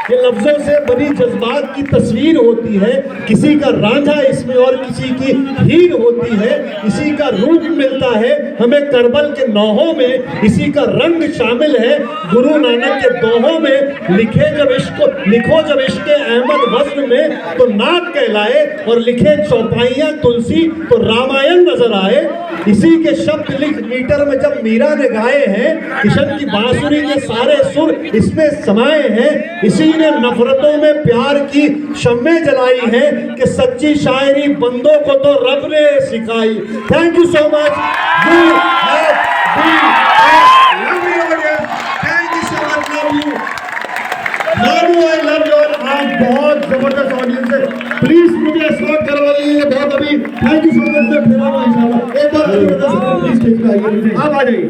ये लफ्जों से बनी जज्बात की तस्वीर होती है, किसी का रांझा इसमें और किसी की हीर होती है। इसी का रूप मिलता है हमें करबल के नौहों में, इसी का रंग शामिल है गुरु नानक के दोहों में। लिखो जब इश्क अहमद वज़्न में तो नात कहलाए, और लिखे चौपाइयाँ तुलसी तो रामायण नजर आए। इसी के शब्द लिख मीटर में जब मीरा ने गाए हैं, किशन की बांसुरी के सारे सुर इसमें समाये हैं। इसी ने नफरतों में प्यार की शम्में जलाई है, कि सच्ची शायरी बंदों को तो रब ने सिखाई। Thank you so much. आप बहुत जबरदस्त ऑडियंस है, प्लीज मुझे एस्कॉर्ट करवाइए। बहुत अभी थैंक यू सो मच। फिर इंशाल्लाह एक बार प्लीज आप आ जाइए।